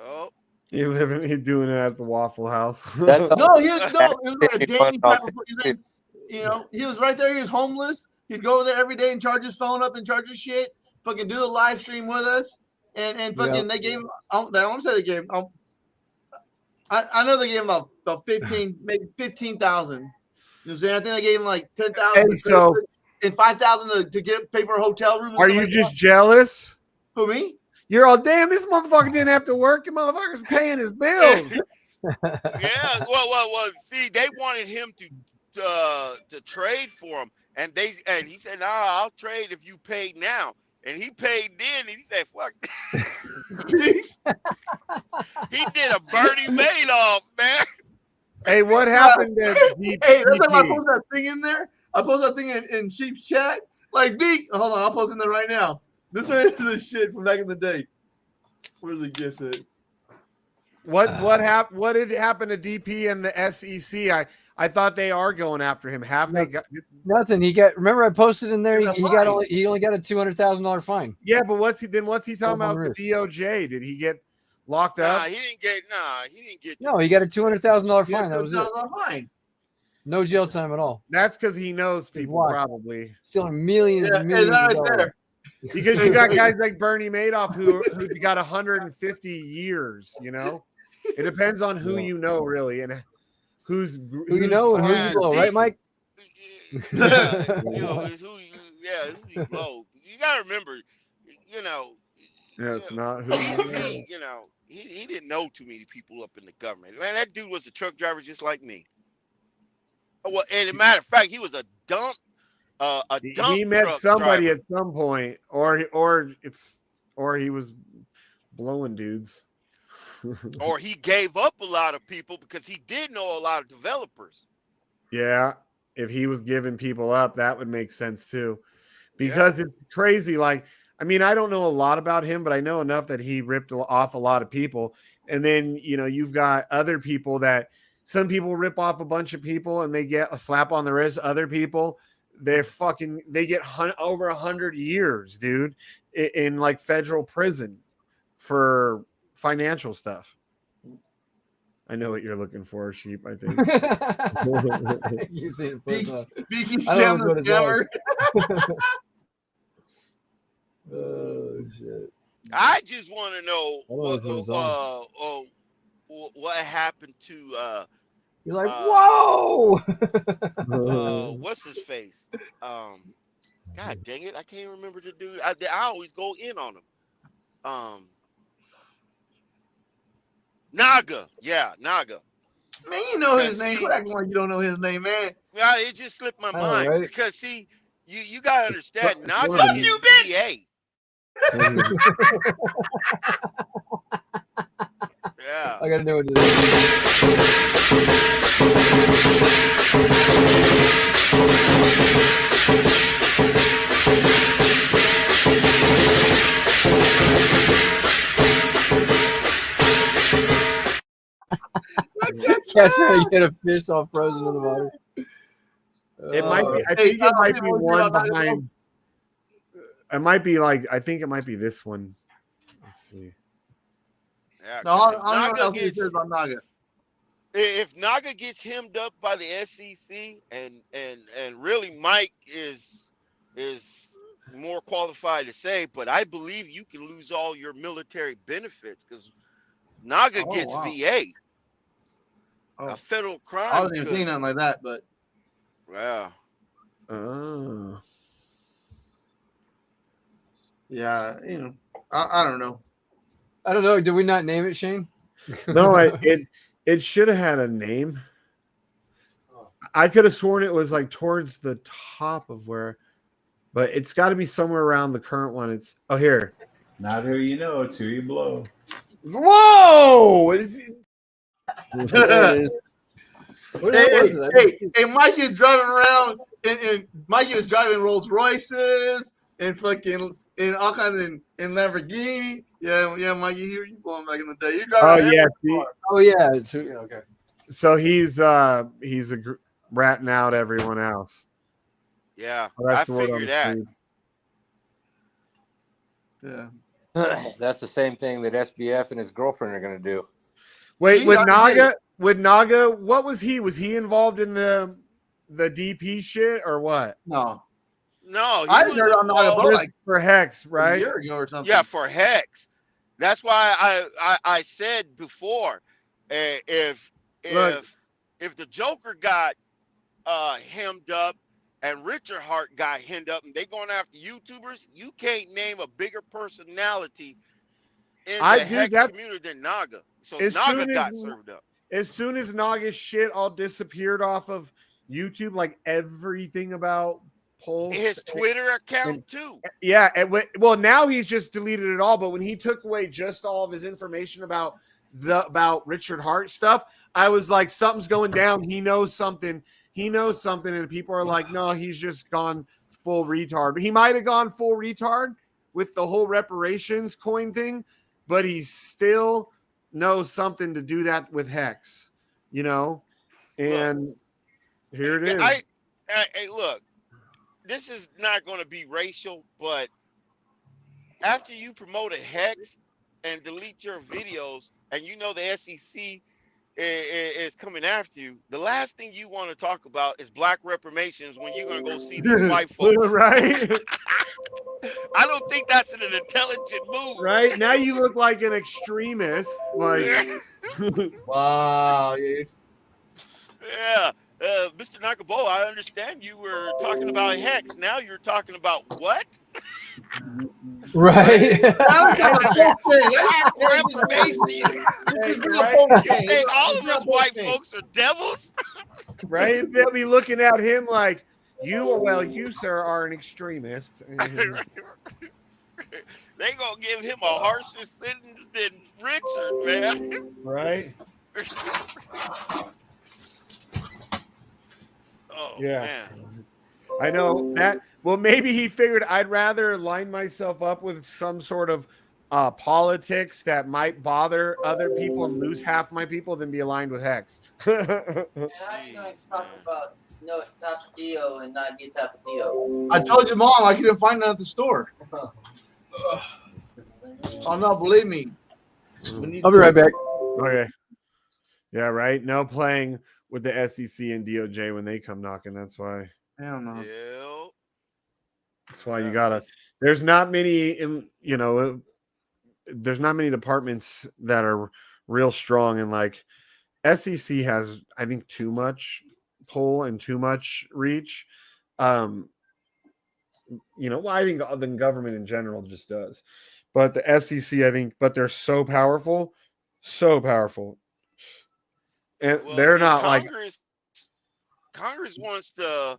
S7: Yep.
S4: He's doing it at the Waffle House.
S8: That's
S6: No, it was like a daily type of. You know, he was right there. He was homeless. He'd go there every day and charge his phone up and charge his shit. Fucking do the live stream with us, and fucking they gave him. I want to say they gave him. I know they gave him about 15, maybe 15,000. You know what I'm saying? I think they gave him like 10,000.
S4: And so,
S6: and 5,000 to pay for a hotel room.
S4: Are you just jealous?
S6: Who, me?
S4: You're all, damn, this motherfucker didn't have to work. The motherfucker's paying his bills.
S7: Yeah. Well. See, they wanted him to trade for him, and he said, "Nah, I'll trade if you paid now." And he paid then, and he said, "Fuck." He did a Bernie Madoff, man.
S4: Hey, what happened to DP?
S6: Hey, that's why I post that thing in there. I post that thing in Sheep's chat. Like, hold on, I'll post in there right now. This right is the shit from back in the day. Where's the gift at?
S4: What happened? What did happen to DP and the SEC? I thought they are going after him. Have they got
S1: nothing? Remember I posted in there. He only got a $200,000 fine.
S4: Yeah, but what's he talking about? The DOJ? Did he get locked up?
S7: He didn't get.
S1: No, he got a $200,000 fine. That was it.
S6: Fine.
S1: No jail time at all.
S4: That's because he knows people probably
S1: stealing millions and millions of dollars.
S4: Because you got guys like Bernie Madoff who got 150 years. You know, it depends on who you know, really, and who you know and who you blow,
S1: right, Mike?
S7: Yeah, who you blow. You gotta remember,
S4: it's not who
S7: you know. He didn't know too many people up in the government. Man, that dude was a truck driver just like me. Well, and as a matter of fact, he was a dump.
S4: He met somebody at some point, or he was blowing dudes.
S7: Or he gave up a lot of people because he did know a lot of developers.
S4: Yeah, if he was giving people up, that would make sense too. Because it's crazy. Like, I mean, I don't know a lot about him, but I know enough that he ripped off a lot of people. And then, you've got other people that some people rip off a bunch of people and they get a slap on the wrist. Other people, they get over 100 years, dude, in like federal prison for financial stuff. I know what you're looking for, Sheep, I think.
S1: You see it
S6: Beaky scam the scammer.
S1: Oh shit.
S7: I just want to know what happened to
S1: you're like, whoa.
S7: What's his face? God dang it, I can't remember the dude. I always go in on him. Naga. Yeah, Naga.
S6: Man, you know his name. Quit acting like you don't know his name, man.
S7: Yeah, it just slipped my mind.
S1: Right?
S7: Because see, you gotta understand, Naga
S6: Fuck
S7: is
S6: you, bitch!
S7: VA. Yeah.
S1: I gotta know what it is. Cat's trying to get a fish all frozen in the water.
S4: It might be. I think it might be one behind. It might be like. I think it might be this one. Let's see.
S7: Yeah,
S6: No, I don't know what else he says about Naga.
S7: If Naga gets hemmed up by the SEC, and really Mike is more qualified to say, but I believe you can lose all your military benefits because Naga gets VA. A federal crime.
S6: I wasn't even thinking nothing like that, but
S7: yeah.
S6: Yeah, I don't know.
S1: I don't know. Did we not name it, Shane?
S4: No, it should have had a name. I could have sworn it was like towards the top of where, but it's got to be somewhere around the current one. It's here.
S5: Not who you know, it's who you blow.
S4: Whoa!
S1: There it is. What was it?
S6: Hey, Mikey is driving around, and Mikey was driving Rolls Royces and fucking and all kinds of in Lamborghini. Yeah, Mikey, you going back in the day? You driving?
S1: Oh yeah. Okay.
S4: So he's ratting out everyone else.
S7: Yeah,
S4: Oh, that's
S7: I
S4: the word on
S7: figured
S4: the
S7: that.
S4: screen.
S6: Yeah.
S8: That's the same thing that SBF and his girlfriend are going to do.
S4: Wait, with Naga, what was he? Was he involved in the DP shit or what?
S6: No,
S7: No,
S6: I just heard on Naga Boat like
S4: For Hex,
S6: a
S4: right?
S6: year ago or something.
S7: yeah, for Hex. That's why I said before, if the Joker got hemmed up and Richard Hart got hemmed up and they going after YouTubers, you can't name a bigger personality in the Hex community than Naga. So Naga got served up.
S4: As soon as Naga's shit all disappeared off of YouTube, like everything about Pulse,
S7: His Twitter account too.
S4: Yeah, well, now he's just deleted it all. But when he took away just all of his information about Richard Hart stuff, I was like, something's going down. He knows something. And people are like, no, he's just gone full retard. But he might have gone full retard with the whole reparations coin thing, but he still knows something to do that with Hex, And here it is.
S7: Hey, look, this is not going to be racial, but after you promote a Hex and delete your videos, and the SEC is coming after you, the last thing you want to talk about is black reparations when you're going to go see these white folks.
S4: Right?
S7: I don't think that's an intelligent move.
S4: Right? Now you look like an extremist. Like,
S6: wow.
S7: Yeah. Mr. Nakaboa, I understand you were talking about Hex. Now you're talking about what?
S1: Right.
S7: Hey, all of us white folks are devils.
S4: Right? They'll be looking at him like, you, sir, are an extremist.
S7: They gonna give him a harsher sentence than Richard, man.
S4: Right?
S7: Oh,
S4: yeah.
S7: Man.
S4: I know that. Well, maybe he figured I'd rather line myself up with some sort of politics that might bother other people and lose half my people than be aligned with Hex.
S9: How are you going to talk about Tapatio and not get Tapatio?
S6: I told your mom I couldn't find it at the store. Oh no, believe me.
S1: I'll be right back.
S4: Okay. Yeah, right. No playing with the SEC and DOJ when they come knocking. That's why.
S6: Hell no.
S7: Yeah.
S4: That's why you gotta. There's not many there's not many departments that are real strong, and like SEC has, I think, too much pull and too much reach. I think the government in general just does, but the SEC, I think, but they're so powerful, and they're not
S7: Congress wants to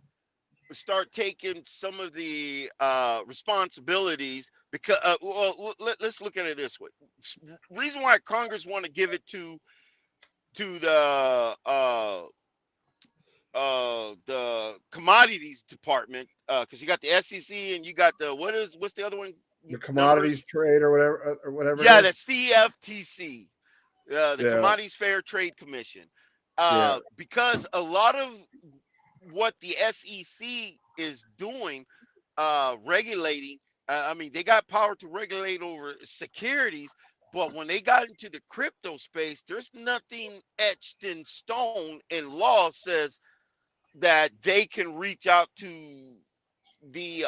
S7: start taking some of the responsibilities because let's look at it this way. Reason why Congress want to give it to the commodities department, because you got the SEC and you got what's the other one?
S4: The commodities trade or whatever.
S7: Yeah, the CFTC, the Commodities Fair Trade Commission. Because a lot of what the SEC is doing, regulating, they got power to regulate over securities, but when they got into the crypto space, there's nothing etched in stone in law says that they can reach out to the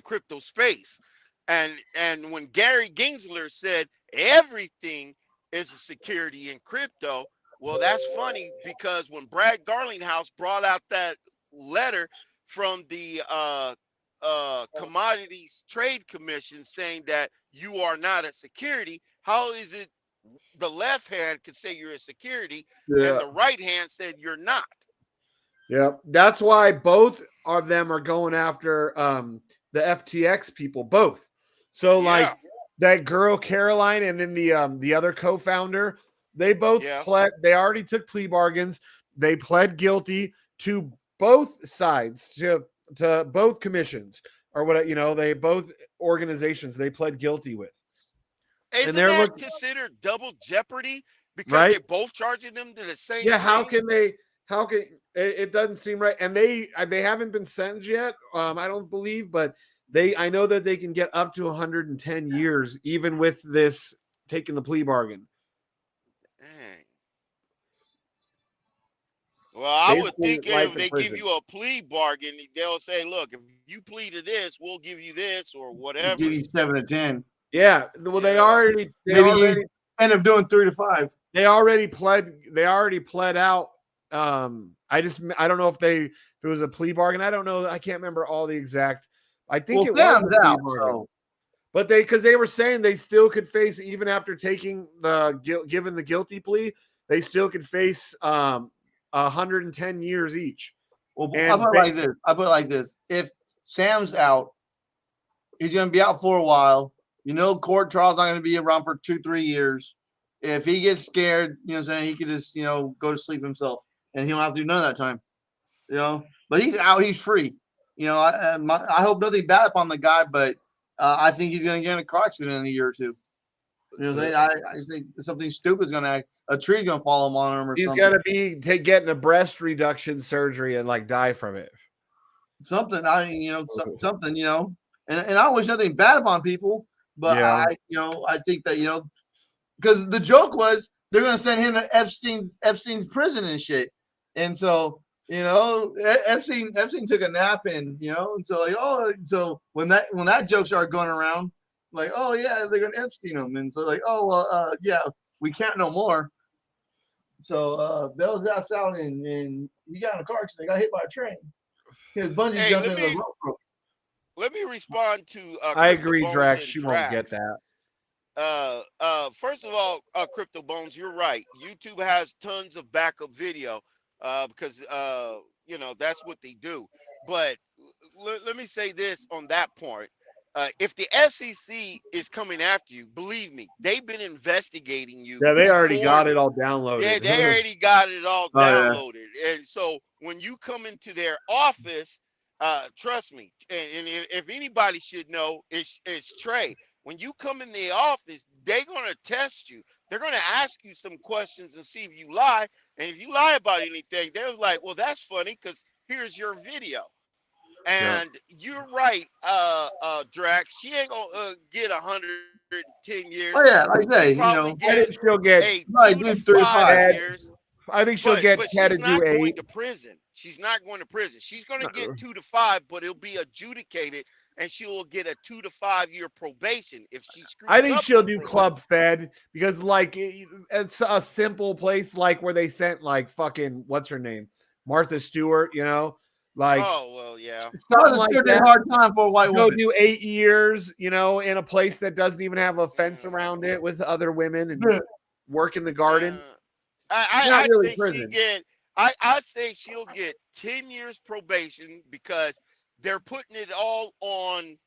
S7: crypto space. And when Gary Gensler said everything is a security in crypto, well, that's funny because when Brad Garlinghouse brought out that letter from the Commodities Trade Commission saying that you are not a security, how is it the left hand could say you're a security and
S4: Yeah.
S7: the right hand said you're not?
S4: Yep. That's why both of them are going after the FTX people, both. So
S7: Yeah.
S4: like that girl Caroline and then the other co-founder, they both
S7: Yeah.
S4: pled, they already took plea bargains. They pled guilty to both sides, to both commissions or what, you know, they both organizations they pled guilty with. And
S7: Isn't
S4: they're
S7: that
S4: looking
S7: considered double jeopardy because
S4: right.
S7: they're both charging them to the same
S4: Yeah, how
S7: thing?
S4: can they? How can it doesn't seem right? And they haven't been sentenced yet. I don't believe, but I know that they can get up to 110 years even with this taking the plea bargain.
S7: Dang. Well, I would
S4: Basically,
S7: think
S4: life
S7: if
S4: in
S7: they give
S4: prison.
S7: you a plea bargain, they'll say, "Look, if you plead to this, we'll give you this or
S6: We'll give
S7: whatever."
S6: you 7 to 10.
S4: Yeah, well, they
S7: Yeah.
S4: already
S6: Maybe you end up doing 3 to 5.
S4: they already pled out. I don't know if it was a plea bargain. I don't know. I can't remember all the exact. I think it was a
S6: Sam's
S4: plea
S6: out,
S4: bargain.
S6: so
S4: But because they were saying they still could face, even after taking given the guilty plea, they still could face 110 years each.
S6: well,
S4: And
S6: I put it like this. If Sam's out, he's going to be out for a while. You know, court trial's not going to be around for 2-3 years. If he gets scared, you know what I'm saying, he could just, you know, go to sleep himself and he don't have to do none of that time. You know, but he's out, he's free. You know, I hope nothing bad upon the guy, but I think he's going to get in a car accident in a year or two. You know what I'm saying? I just think something stupid is going to a tree's going to fall on him or
S4: he's
S6: something.
S4: going to be getting a breast reduction surgery and like die from it.
S6: Something, something, you know, and I wish nothing bad upon people, but
S4: Yeah.
S6: I think that, you know, because the joke was they're going to send him to Epstein's prison and shit. And so, you know, Epstein took a nap and, you know, and so like, oh, so when that joke started going around, like, oh yeah, they're going to Epstein him. And so like, oh, well, yeah, we can't no more. So Bell's ass out and he got in a car accident, got hit by a train. He was bungee jumping in the rope.
S7: Let me respond to
S4: I agree,
S7: CryptoBones
S4: Drax.
S7: and
S4: She won't get that.
S7: First of all, CryptoBones, you're right. YouTube has tons of backup video because you know that's what they do. But let me say this on that point. If the FCC is coming after you, believe me, they've been investigating you.
S4: Yeah, they already got
S7: before
S4: it all downloaded.
S7: Yeah, they already got it all
S6: Oh, yeah.
S7: downloaded. And so when you come into their office, trust me, and if anybody should know, it's Trey. When you come in the office, they're going to test you. They're going to ask you some questions and see if you lie. And if you lie about anything, they're like, well, that's funny because here's your video. And you're right, Drax. She ain't gonna get 110 years.
S6: Oh yeah, like I say,
S7: She'll
S6: you
S7: probably
S6: know,
S4: I think she'll get.
S7: a
S6: probably
S7: 2
S6: do
S7: to
S6: 3 to
S7: 5
S6: 5.
S7: years.
S4: I think she'll
S7: But
S4: get 10
S7: she's
S4: to do
S7: not going
S4: 8.
S7: to prison. She's not going to prison. She's going to get 2 to 5, but it'll be adjudicated, and she will get a 2 to 5 year probation if she screws
S4: I think
S7: up
S4: she'll
S7: on
S4: do
S7: probation.
S4: Club Fed because like it's a simple place like where they sent like fucking what's her name, Martha Stewart. You know, like
S7: Oh well, yeah.
S4: something like
S6: a
S4: that.
S6: hard time for a white
S4: Go
S6: woman.
S4: do 8 years, you know, in a place that doesn't even have a fence around it with other women and work in the garden. Not
S7: I
S4: really
S7: say
S4: prison.
S7: she get. I say she'll get 10 years probation because they're putting it all on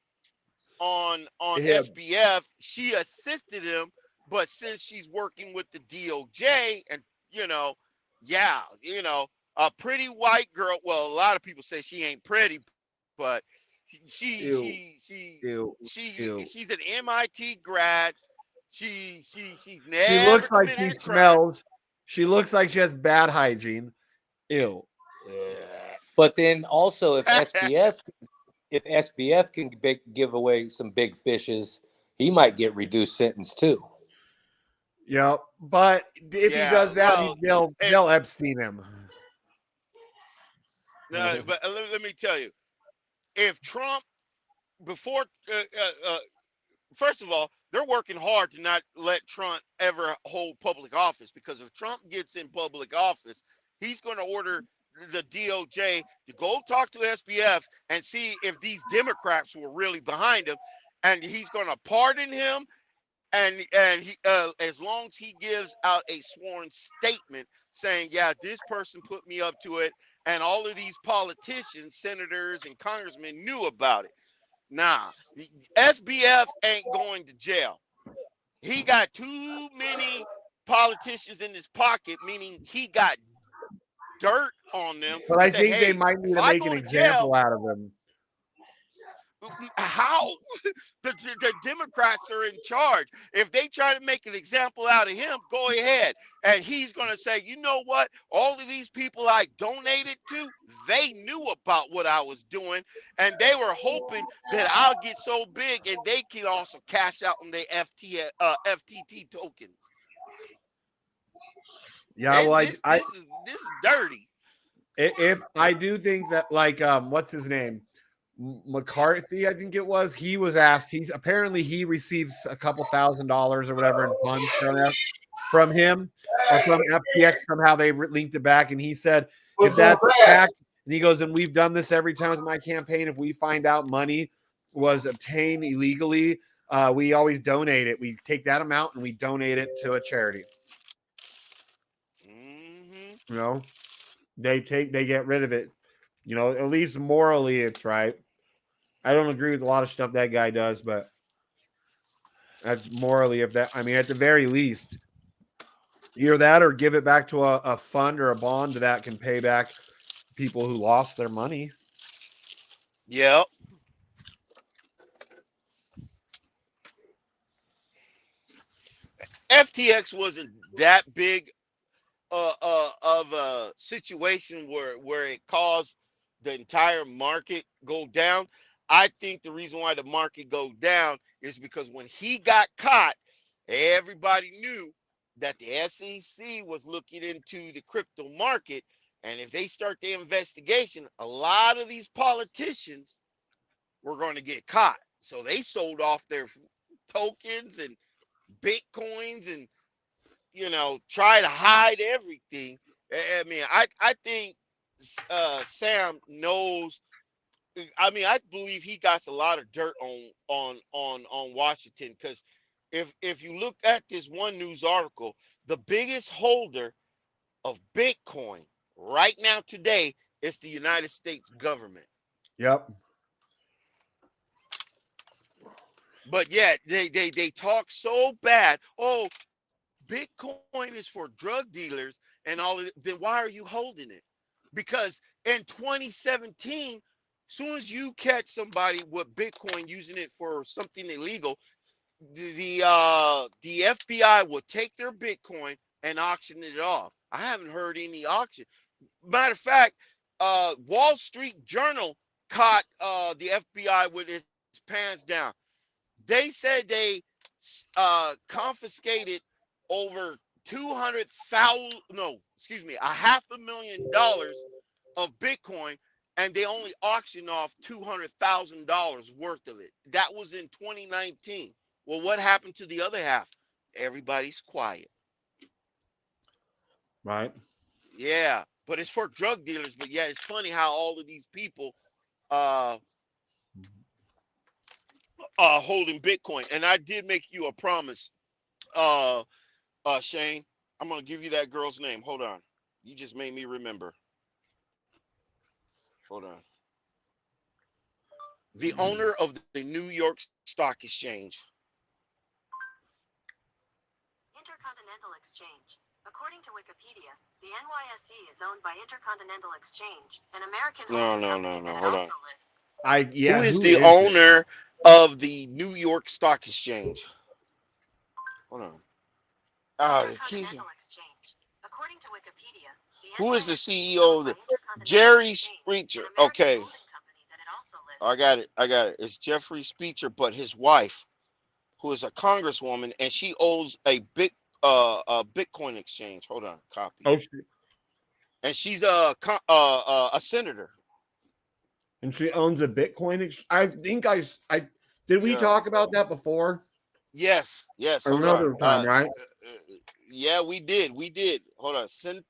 S4: Yeah.
S7: SBF. She assisted him, but since she's working with the DOJ, and you know, yeah, you know, a pretty white girl. Well, a lot of people say she ain't pretty, but
S4: Ew.
S7: she's an MIT grad. She's
S4: She
S7: never
S4: looks like she
S7: committed a crime.
S4: smells. She looks like she has bad hygiene. Ew.
S8: But then also, if SBF can give away some big fishes, he might get reduced sentence too.
S4: Yep. But if he does that,
S7: well,
S4: they'll Epstein him.
S7: No, but let me tell you, if Trump before first of all, they're working hard to not let Trump ever hold public office because if Trump gets in public office, he's going to order the DOJ to go talk to SBF and see if these Democrats were really behind him, and he's going to pardon him. And he, as long as he gives out a sworn statement saying, yeah, this person put me up to it, and all of these politicians, senators, and congressmen knew about it. Nah, the SBF ain't going to jail. He got too many politicians in his pocket, meaning he got dirt on them
S4: But
S7: to
S4: I
S7: say,
S4: think they
S7: hey,
S4: might need
S7: if
S4: to
S7: I
S4: make an
S7: go to jail,
S4: example out of him.
S7: how the Democrats are in charge. If they try to make an example out of him, go ahead. And he's going to say, you know what? All of these people I donated to, they knew about what I was doing. And they were hoping that I'll get so big and they can also cash out on their FTT tokens.
S4: Yeah, well,
S7: This is dirty.
S4: if I do think that, like, what's his name? McCarthy, I think it was. He was asked. He receives a couple $1,000s or whatever in funds from him or from FTX. Somehow they linked it back, and he said, if that's a fact, and he goes, and we've done this every time with my campaign. If we find out money was obtained illegally, we always donate it. We take that amount and we donate it to a charity.
S7: Mm-hmm.
S4: You know, they get rid of it. You know, at least morally, it's right. I don't agree with a lot of stuff that guy does, but that's morally, if that, I mean, at the very least, either that or give it back to a fund or a bond that can pay back people who lost their money.
S7: Yep. FTX wasn't that big of a situation where it caused the entire market go down. I think the reason why the market go down is because when he got caught, everybody knew that the SEC was looking into the crypto market, and if they start the investigation, a lot of these politicians were going to get caught. So they sold off their tokens and bitcoins and try to hide everything. I mean, I think Sam knows. I mean, I believe he got a lot of dirt on Washington, because if you look at this one news article, the biggest holder of Bitcoin right now today is the United States government.
S4: Yep.
S7: But yet they talk so bad. Oh, Bitcoin is for drug dealers and all of it. Then why are you holding it? Because in 2017, soon as you catch somebody with Bitcoin using it for something illegal, the FBI will take their Bitcoin and auction it off. I haven't heard any auction. Matter of fact, Wall Street Journal caught the FBI with its pants down. They said they confiscated over 200,000, no, excuse me, $500,000 of Bitcoin, and they only auctioned off $200,000 worth of it. That was in 2019. Well, what happened to the other half? Everybody's quiet.
S4: Right.
S7: Yeah, but it's for drug dealers. But yeah, it's funny how all of these people uh holding Bitcoin. And I did make you a promise, Shane. I'm gonna give you that girl's name. Hold on. You just made me remember. Hold on. The owner of the New York Stock Exchange.
S10: Intercontinental Exchange. According to Wikipedia, the NYSE is owned by Intercontinental Exchange, an American
S7: No. Hold on.
S4: Who
S7: is the owner of the New York Stock Exchange? Hold on.
S10: Intercontinental Exchange. According to Wikipedia,
S7: who is the CEO of the Jerry Spreacher? Okay. I got it. It's Jeffrey Spreacher, but his wife, who is a congresswoman, and she owns a Bitcoin exchange. Hold on, copy.
S4: Oh,
S7: and she's a senator.
S4: And she owns a Bitcoin. I think did we talk about that before?
S7: Yes.
S4: Another time, right?
S7: Yeah, we did. Hold on, Senator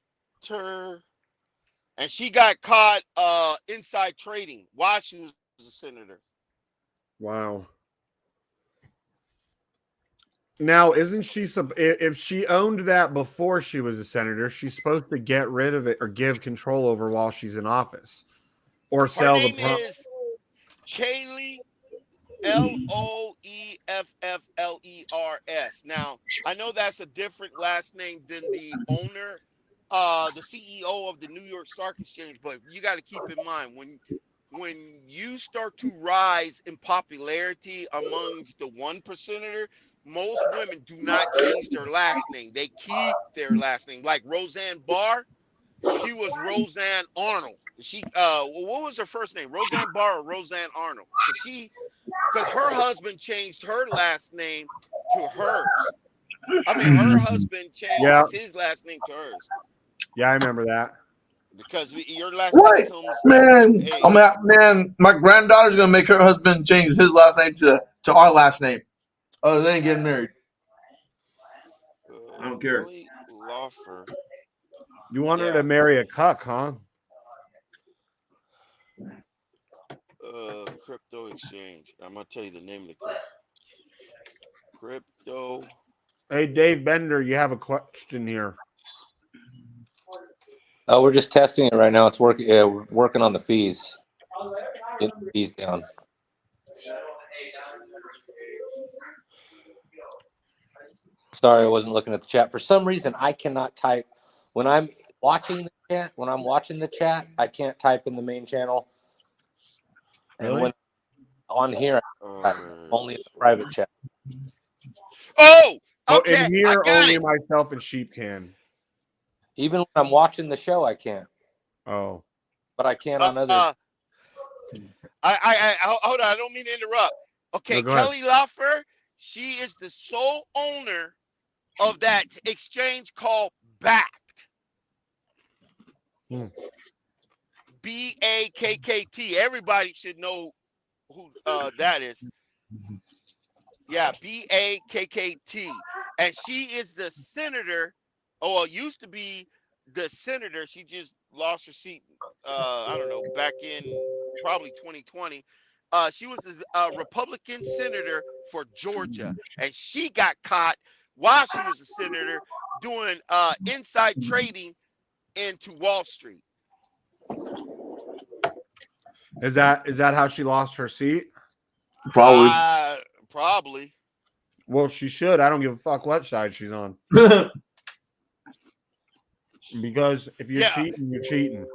S7: and she got caught inside trading while she was a senator.
S4: Wow. Now, isn't she if she owned that before she was a senator, she's supposed to get rid of it or give control over while she's in office, or
S7: Her
S4: sell the
S7: name is Kaylee Loefflers. Now, I know that's a different last name than the owner, the CEO of the New York Stock Exchange, but you got to keep in mind when you start to rise in popularity amongst the 1%er, most women do not change their last name. They keep their last name. Like Roseanne Barr, she was Roseanne Arnold. She what was her first name? Roseanne Barr or Roseanne Arnold? Because her husband changed her last name to hers. I mean, her husband changes his last name to hers.
S4: Yeah, I remember that.
S7: Because your last name comes
S6: man.
S7: Hey.
S6: Oh man, my granddaughter's gonna make her husband change his last name to our last name. Oh, they ain't getting married. I don't care.
S7: Kelly Loeffler.
S4: You want her to marry a cuck, huh?
S7: Crypto exchange. I'm gonna tell you the name of the crypto.
S4: Hey, Dave Bender, you have a question here.
S8: Oh, we're just testing it right now. It's working. We're working on the fees. Getting the fees down. Sorry, I wasn't looking at the chat. For some reason, I cannot type when I'm watching the chat. When I'm watching the chat, I can't type in the main channel. And when on here, only in the private chat.
S7: Oh,
S4: okay.
S7: Okay,
S4: In here,
S7: I got
S4: only
S7: it.
S4: myself and Sheep can.
S8: Even when I'm watching the show, I can't.
S4: Oh,
S8: but I can on other.
S7: I hold on. I don't mean to interrupt. Okay,
S4: No,
S7: Kelly Loeffler, she is the sole owner of that exchange called Backed. BAKKT. Everybody should know who that is. Yeah, BAKKT. And she is the senator. Oh, well, used to be the senator. She just lost her seat, I don't know, back in probably 2020. She was a Republican senator for Georgia. And she got caught while she was a senator doing inside trading into Wall Street.
S4: Is that how she lost her seat?
S7: Probably.
S4: Well, she should. I don't give a fuck what side she's on. Because if you're cheating, you're cheating.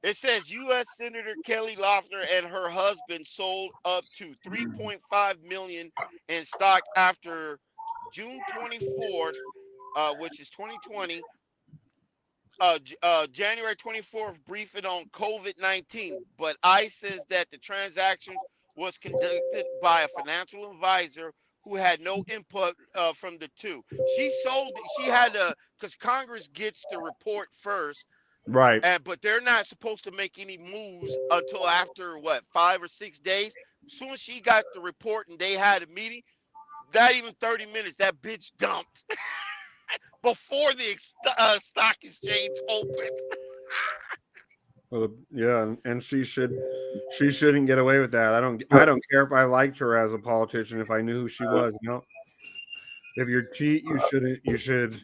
S7: It says U.S. Senator Kelly Loeffler and her husband sold up to $3.5 million in stock after June 24th, which is 2020. January 24th briefing on COVID-19, but ICE says that the transaction was conducted by a financial advisor who had no input from the two. She sold. She had to, because Congress gets the report first.
S4: Right.
S7: But they're not supposed to make any moves until after 5 or 6 days. As soon as she got the report and they had a meeting, not even 30 minutes, that bitch dumped before the stock exchange opened.
S4: Yeah, and she shouldn't get away with that. I don't care if I liked her as a politician if I knew who she was. You know, if you cheat, you should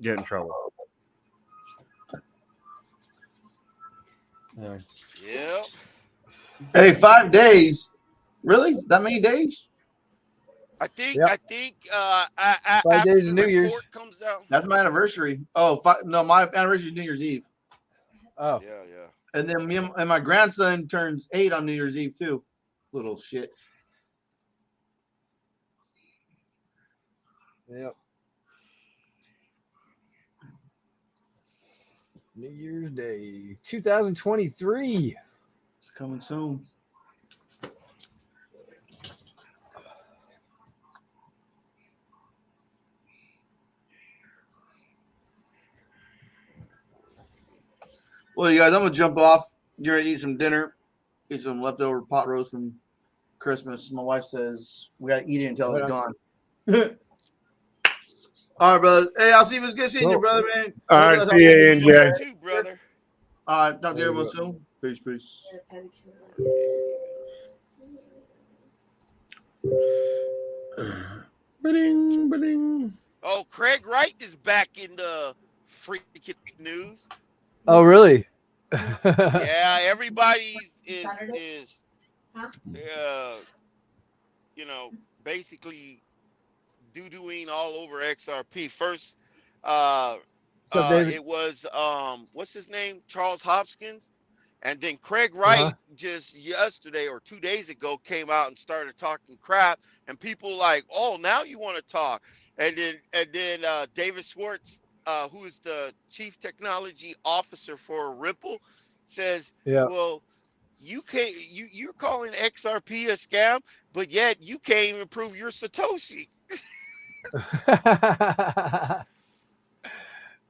S4: get in trouble.
S7: Yeah.
S6: Hey, 5 days. Really? That many days?
S7: I think
S1: 5 days of New Year's
S7: comes out.
S6: That's my anniversary. Oh, no, my anniversary is New Year's Eve.
S1: Oh.
S7: Yeah.
S6: And then me and my grandson turns 8 on New Year's Eve too. Little shit.
S1: Yep. New Year's Day, 2023.
S6: It's coming soon. Well, you guys, I'm gonna jump off. You're gonna eat some dinner, eat some leftover pot roast from Christmas. My wife says we gotta eat it until it's gone. All right, brother. Hey, I'll see you. It was good seeing you, brother, man.
S4: All right, see you, NJ.
S7: You too, brother.
S6: Talk to everyone soon. Peace, peace.
S4: Ba-ding, ba-ding.
S7: Oh, Craig Wright is back in the freaking news.
S1: Oh, really?
S7: Yeah, everybody's is you know, basically doo-dooing all over XRP. First,
S1: What's up, David?
S7: it was what's his name, Charles Hopkins, and then Craig
S1: Uh-huh.
S7: Wright just yesterday or 2 days ago came out and started talking crap, and people like, oh, now you want to talk, and then David Schwartz, who is the chief technology officer for Ripple, says,
S1: Yeah.
S7: well, you're calling XRP a scam, but yet you can't even prove you're Satoshi.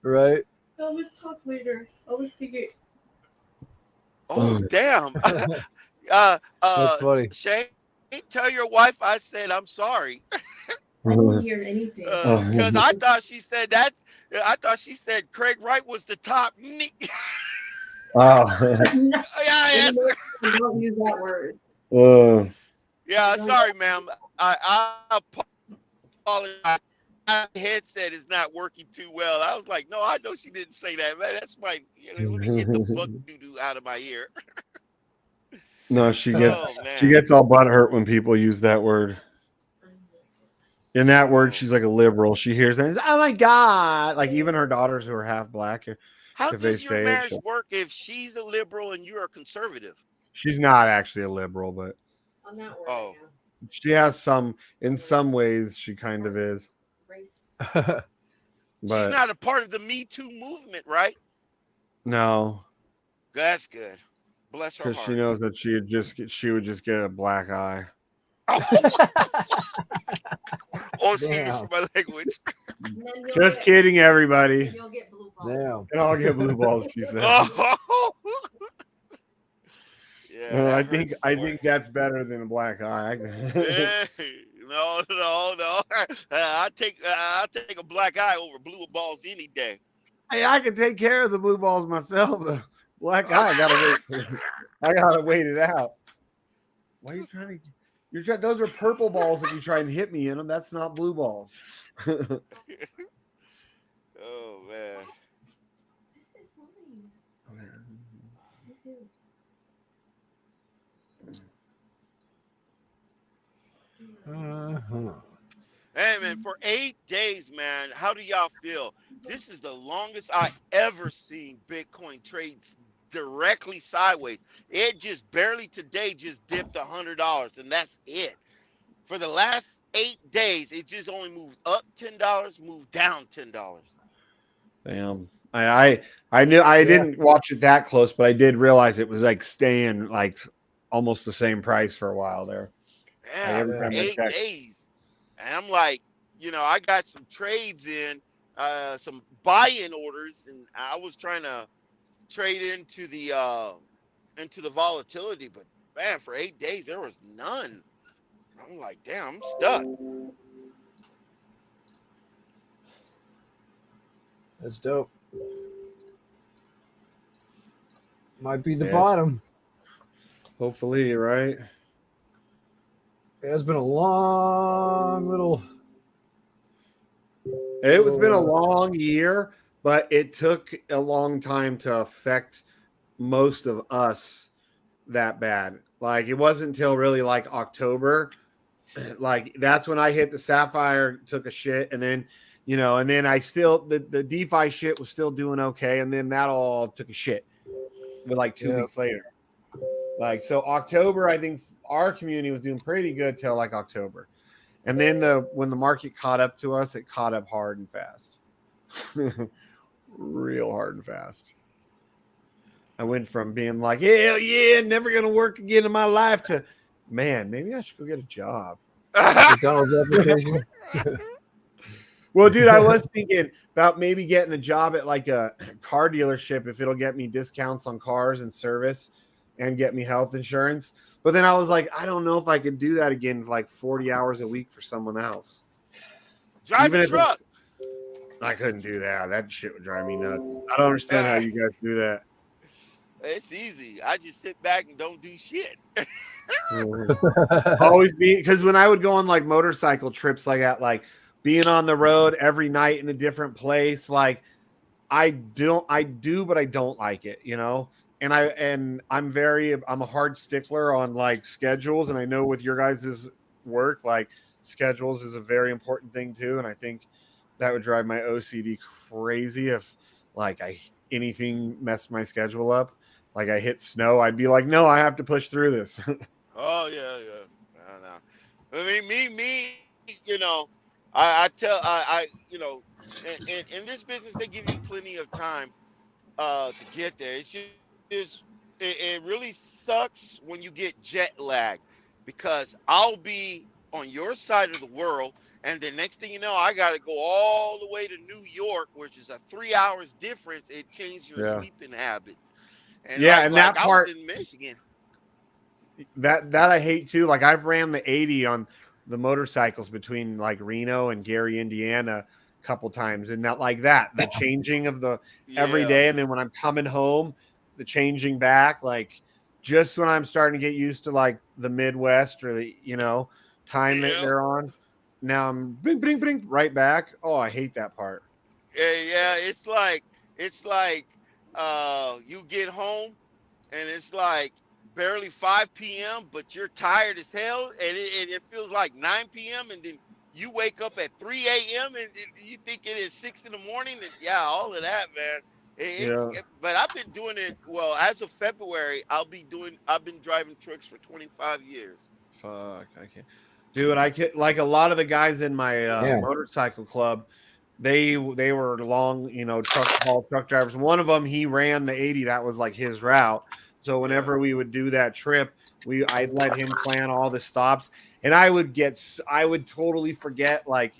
S1: Right.
S11: No, let's talk later. I was thinking.
S7: Oh, damn.
S1: That's funny.
S7: Shane, tell your wife I said I'm sorry.
S11: I didn't hear anything.
S7: Because I thought she said that. I thought she said Craig Wright was the top.
S4: Oh.
S11: No,
S7: Yeah,
S11: don't use that word.
S7: yeah. Sorry, ma'am. I apologize. My headset is not working too well. I was like, no, I know she didn't say that, man. That's my. Let me get the bug doo doo out of my ear.
S4: No, she gets
S7: Oh, man.
S4: she gets all butthurt when people use that word. In that word, she's like a liberal. She hears that, oh my god! Like even her daughters who are half black,
S7: How
S4: if they
S7: does your
S4: say
S7: marriage
S4: it,
S7: work if she's a liberal and you're a conservative?
S4: she's not actually a liberal, but
S11: On that word,
S7: Oh,
S4: she has some. In some ways, she kind of is.
S11: racist.
S7: she's
S4: But
S7: not a part of the Me Too movement, right?
S4: no,
S7: That's good. Bless her
S4: because she
S7: heart.
S4: knows that she would just get a black eye.
S7: Oh, excuse
S1: Damn.
S7: my language.
S4: Just kidding, everybody.
S11: You'll get blue balls.
S1: Damn.
S4: And I'll get blue balls. She said.
S7: Oh. Yeah, that
S4: I
S7: hurts more.
S4: think that's better than a black eye.
S7: Hey, no. I'll take a black eye over blue balls any day.
S4: Hey, I can take care of the blue balls myself. The black eye, I gotta wait it out. Why are you trying to? You're trying. Those are purple balls. If you try and hit me in them, that's not blue balls.
S7: Oh man.
S11: This is mine. You do.
S1: Uh-huh.
S7: Hey man, for 8 days, man, how do y'all feel? This is the longest I ever seen Bitcoin trades directly sideways. It just barely today just dipped $100, and that's it. For the last 8 days, it just only moved up $10, moved down $10.
S4: Damn. I knew I didn't watch it that close, but I did realize it was like staying like almost the same price for a while there.
S7: Yeah,
S4: every
S7: for
S4: time I
S7: 8
S4: check.
S7: days. And I'm like, I got some trades in, some buy-in orders, and I was trying to trade into the volatility, but man, for 8 days there was none. I'm like, damn, I'm stuck.
S1: That's dope. Might be the bottom.
S4: Hopefully, right?
S1: It's been a long little.
S4: It's been a long year, but it took a long time to affect most of us that bad. Like it wasn't until really like October. Like that's when I hit the Sapphire, took a shit, and then and then I still the DeFi shit was still doing okay, and then that all took a shit. But like 2 weeks later. Like so October, I think our community was doing pretty good till like October. And then when the market caught up to us, it caught up hard and fast. Real hard and fast. I went from being like, hell yeah, never gonna work again in my life to man, maybe I should go get a job.
S1: McDonald's application.
S4: Well, dude, I was thinking about maybe getting a job at like a car dealership if it'll get me discounts on cars and service and get me health insurance. But then I was like, I don't know if I could do that again for like 40 hours a week for someone else.
S7: Drive a truck.
S4: I couldn't do that. That shit would drive me nuts. I don't understand how you guys do that.
S7: It's easy. I just sit back and don't do shit.
S4: Always be, because when I would go on like motorcycle trips like that, like being on the road every night in a different place, like I do, but I don't like it, you know. I'm a hard stickler on like schedules, and I know with your guys' work, like schedules is a very important thing too. And I think that would drive my OCD crazy if like anything messed my schedule up. Like I hit snow, I'd be like, no, I have to push through this.
S7: Oh yeah, yeah. I know. I mean, me. You know, I in this business they give you plenty of time to get there. It's just it really sucks when you get jet lag because I'll be on your side of the world and the next thing you know I got to go all the way to New York, which is a 3 hours difference. It changed your
S4: Yeah.
S7: sleeping habits. And
S4: Yeah, and
S7: like
S4: that
S7: I was
S4: part
S7: in Michigan.
S4: that I hate too. Like I've ran the 80 on the motorcycles between like Reno and Gary, Indiana, a couple times, and that like that the changing of the every
S7: Yeah.
S4: day, and then when I'm coming home, the changing back, like just when I'm starting to get used to like the Midwest or the time that
S7: Yeah.
S4: they're on. Now I'm bing bing bing right back. Oh, I hate that part.
S7: Yeah, it's like you get home and it's like barely 5 p.m., but you're tired as hell, and it feels like 9 p.m., and then you wake up at 3 a.m. and you think it is 6 in the morning. And yeah, all of that, man.
S4: Yeah.
S7: But I've been doing it. Well, as of February, I've been driving trucks for 25 years.
S4: Fuck, I can't. Dude, I can like a lot of the guys in my
S1: Yeah.
S4: motorcycle club. They were long, truck drivers. One of them, he ran the 80. That was like his route. So
S7: Yeah.
S4: whenever we would do that trip, I'd let him plan all the stops, and I would totally forget like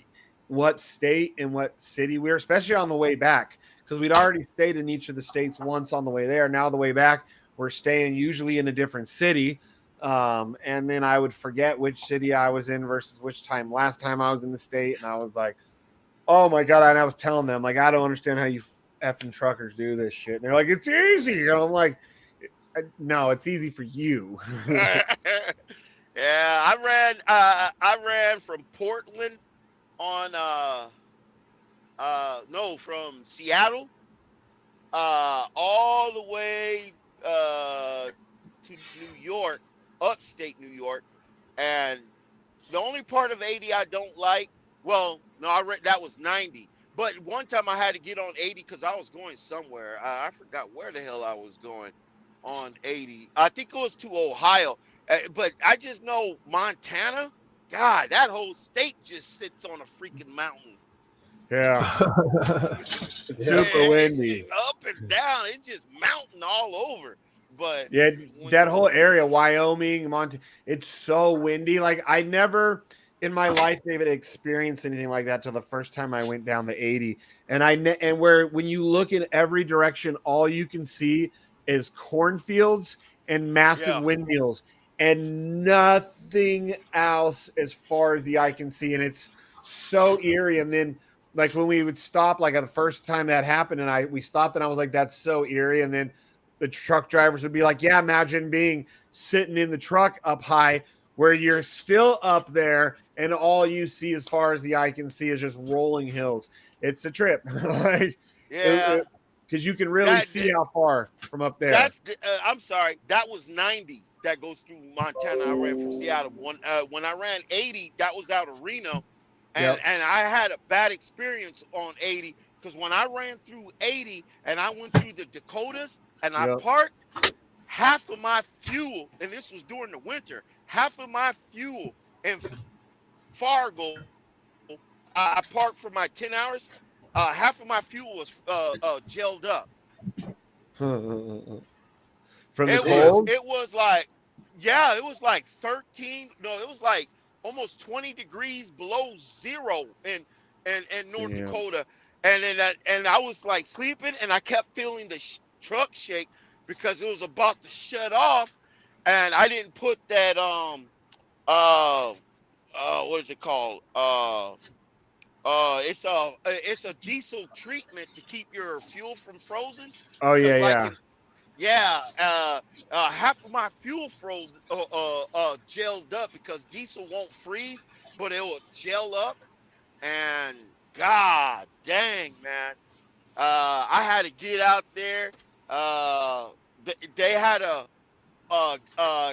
S4: what state and what city we were, especially on the way back, because we'd already stayed in each of the states once on the way there. Now the way back, we're staying usually in a different city. And then I would forget which city I was in versus which time last time I was in the state, and I was like, oh my god! And I was telling them like, I don't understand how you effing truckers do this shit. And they're like, it's easy. And I'm like, no, it's easy for you.
S7: Yeah, I ran from Portland on no, from Seattle all the way to New York, upstate New York. And the only part of 80 I don't like, well, no, that was 90. But one time I had to get on 80 because I was going somewhere. I forgot where the hell I was going on 80. I think it was to Ohio. But I just know Montana, God, that whole state just sits on a freaking mountain.
S4: Yeah, it's super windy.
S7: Up and down. It's just mountain all over. But
S4: Yeah,
S7: when
S4: that whole area, Wyoming, Montana, it's so windy. Like I never in my life, David, experienced anything like that till the first time I went down the 80. And where when you look in every direction, all you can see is cornfields and massive
S7: yeah,
S4: windmills and nothing else as far as the eye can see. And it's so eerie. And then like when we would stop, like the first time that happened, and we stopped and I was like, that's so eerie. And then the truck drivers would be like, yeah, imagine being sitting in the truck up high where you're still up there and all you see as far as the eye can see is just rolling hills. It's a trip. Like,
S7: yeah.
S4: because you can really
S7: That
S4: see how far from up there.
S7: I'm sorry. That was 90 that goes through Montana. I ran from Seattle. When I ran 80, that was out of Reno,
S4: Yep.
S7: and I had a bad experience on 80 because when I ran through 80 and I went through the Dakotas and I
S4: Yep.
S7: parked, half of my fuel, and this was during the winter, half of my fuel in Fargo, I parked for my 10 hours. Half of my fuel was gelled up.
S4: From the
S7: It was
S4: cold?
S7: it was like, yeah, it was like 13. No, it was like almost 20 degrees below zero in North
S4: Yeah.
S7: Dakota. And I was like sleeping, and I kept feeling the truck shake because it was about to shut off, and I didn't put that uh what is it called? It's a diesel treatment to keep your fuel from frozen
S4: Oh,
S7: because
S4: yeah,
S7: like
S4: yeah.
S7: in Yeah, half of my fuel froze, gelled up because diesel won't freeze, but it will gel up. And God dang, man, I had to get out there. They had a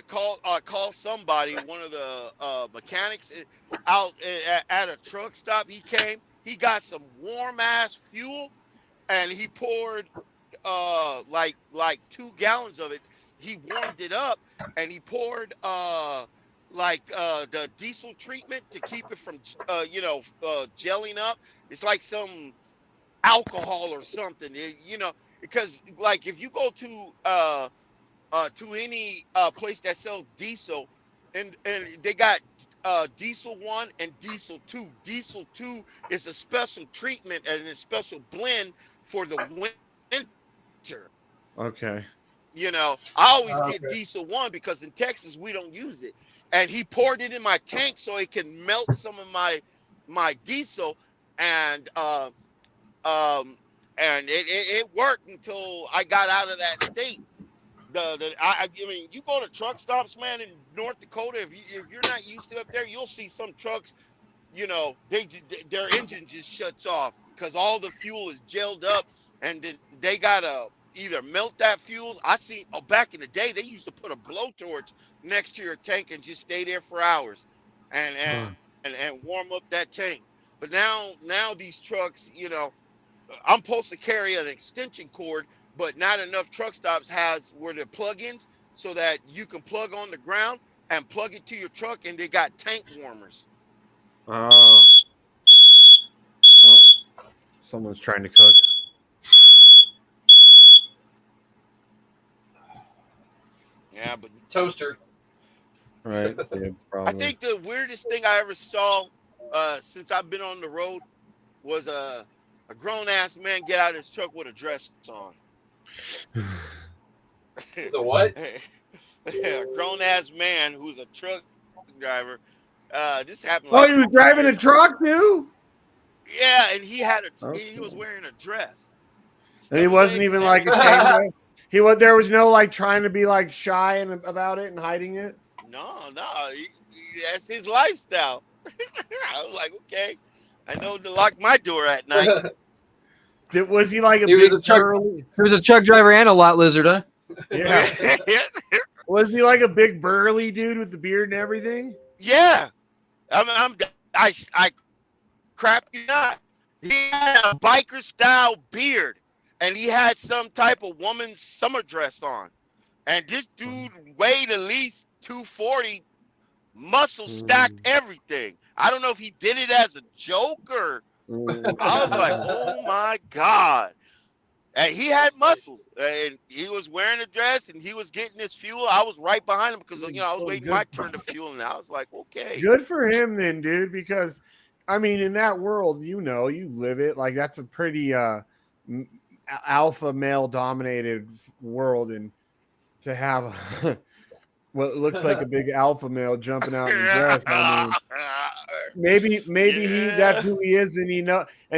S7: call somebody, one of the mechanics out at a truck stop. He came. He got some warm ass fuel, and he poured like 2 gallons of it. He warmed it up, and he poured the diesel treatment to keep it from gelling up. It's like some alcohol or something, because like if you go to any place that sells diesel, and they got diesel 1 and diesel 2. Diesel 2 is a special treatment and a special blend for the winter.
S4: Okay.
S7: I always get
S1: Okay.
S7: diesel 1 because in Texas we don't use it. And he poured it in my tank so it can melt some of my diesel, and um it worked until I got out of that state. I mean, you go to truck stops, man, in North Dakota. If you're not used to up there, you'll see some trucks. Their engine just shuts off because all the fuel is gelled up, and then they gotta either melt that fuel. I see. Oh, back in the day, they used to put a blowtorch next to your tank and just stay there for hours, and warm up that tank. But now these trucks, I'm supposed to carry an extension cord, but not enough truck stops has where the plug-ins so that you can plug on the ground and plug it to your truck, and they got tank warmers.
S4: Oh, someone's trying to cook.
S7: Yeah, but
S1: Toaster.
S4: Right. Yeah,
S7: I
S4: probably.
S7: think the weirdest thing I ever saw since I've been on the road was a grown ass man get out of his truck with a dress on.
S1: It's a what?
S7: A grown ass man who's a truck driver. This happened
S4: Oh,
S7: like
S4: he was
S7: 2
S4: driving a
S7: years ago.
S4: truck too?
S7: Yeah, and he
S4: Okay.
S7: was wearing a dress.
S4: And he
S7: Skinny
S4: wasn't
S7: legs
S4: even
S7: and
S4: like
S7: everything.
S4: ashamed of it. There was no like trying to be like shy and about it and hiding it.
S7: No, that's his lifestyle. I was like, okay, I know to lock my door at night.
S4: Was he like a
S1: He was
S4: big
S1: a truck.
S4: burly?
S1: He was a truck driver and a lot lizard, huh?
S4: Yeah. Was he like a big burly dude with the beard and everything?
S7: Yeah, I crap you not. He had a biker style beard, and he had some type of woman's summer dress on. And this dude weighed at least 240, muscle stacked, everything. I don't know if he did it as a joke or. I was like, oh my God. And he had muscles, and he was wearing a dress, and he was getting his fuel. I was right behind him because I was waiting my turn to fuel, and I was like, okay.
S4: Good for him then, dude, because I mean, in that world, you live it. Like that's a pretty alpha male dominated world, and to have what looks like a big alpha male jumping out in a dress. I mean, maybe that's who he is, and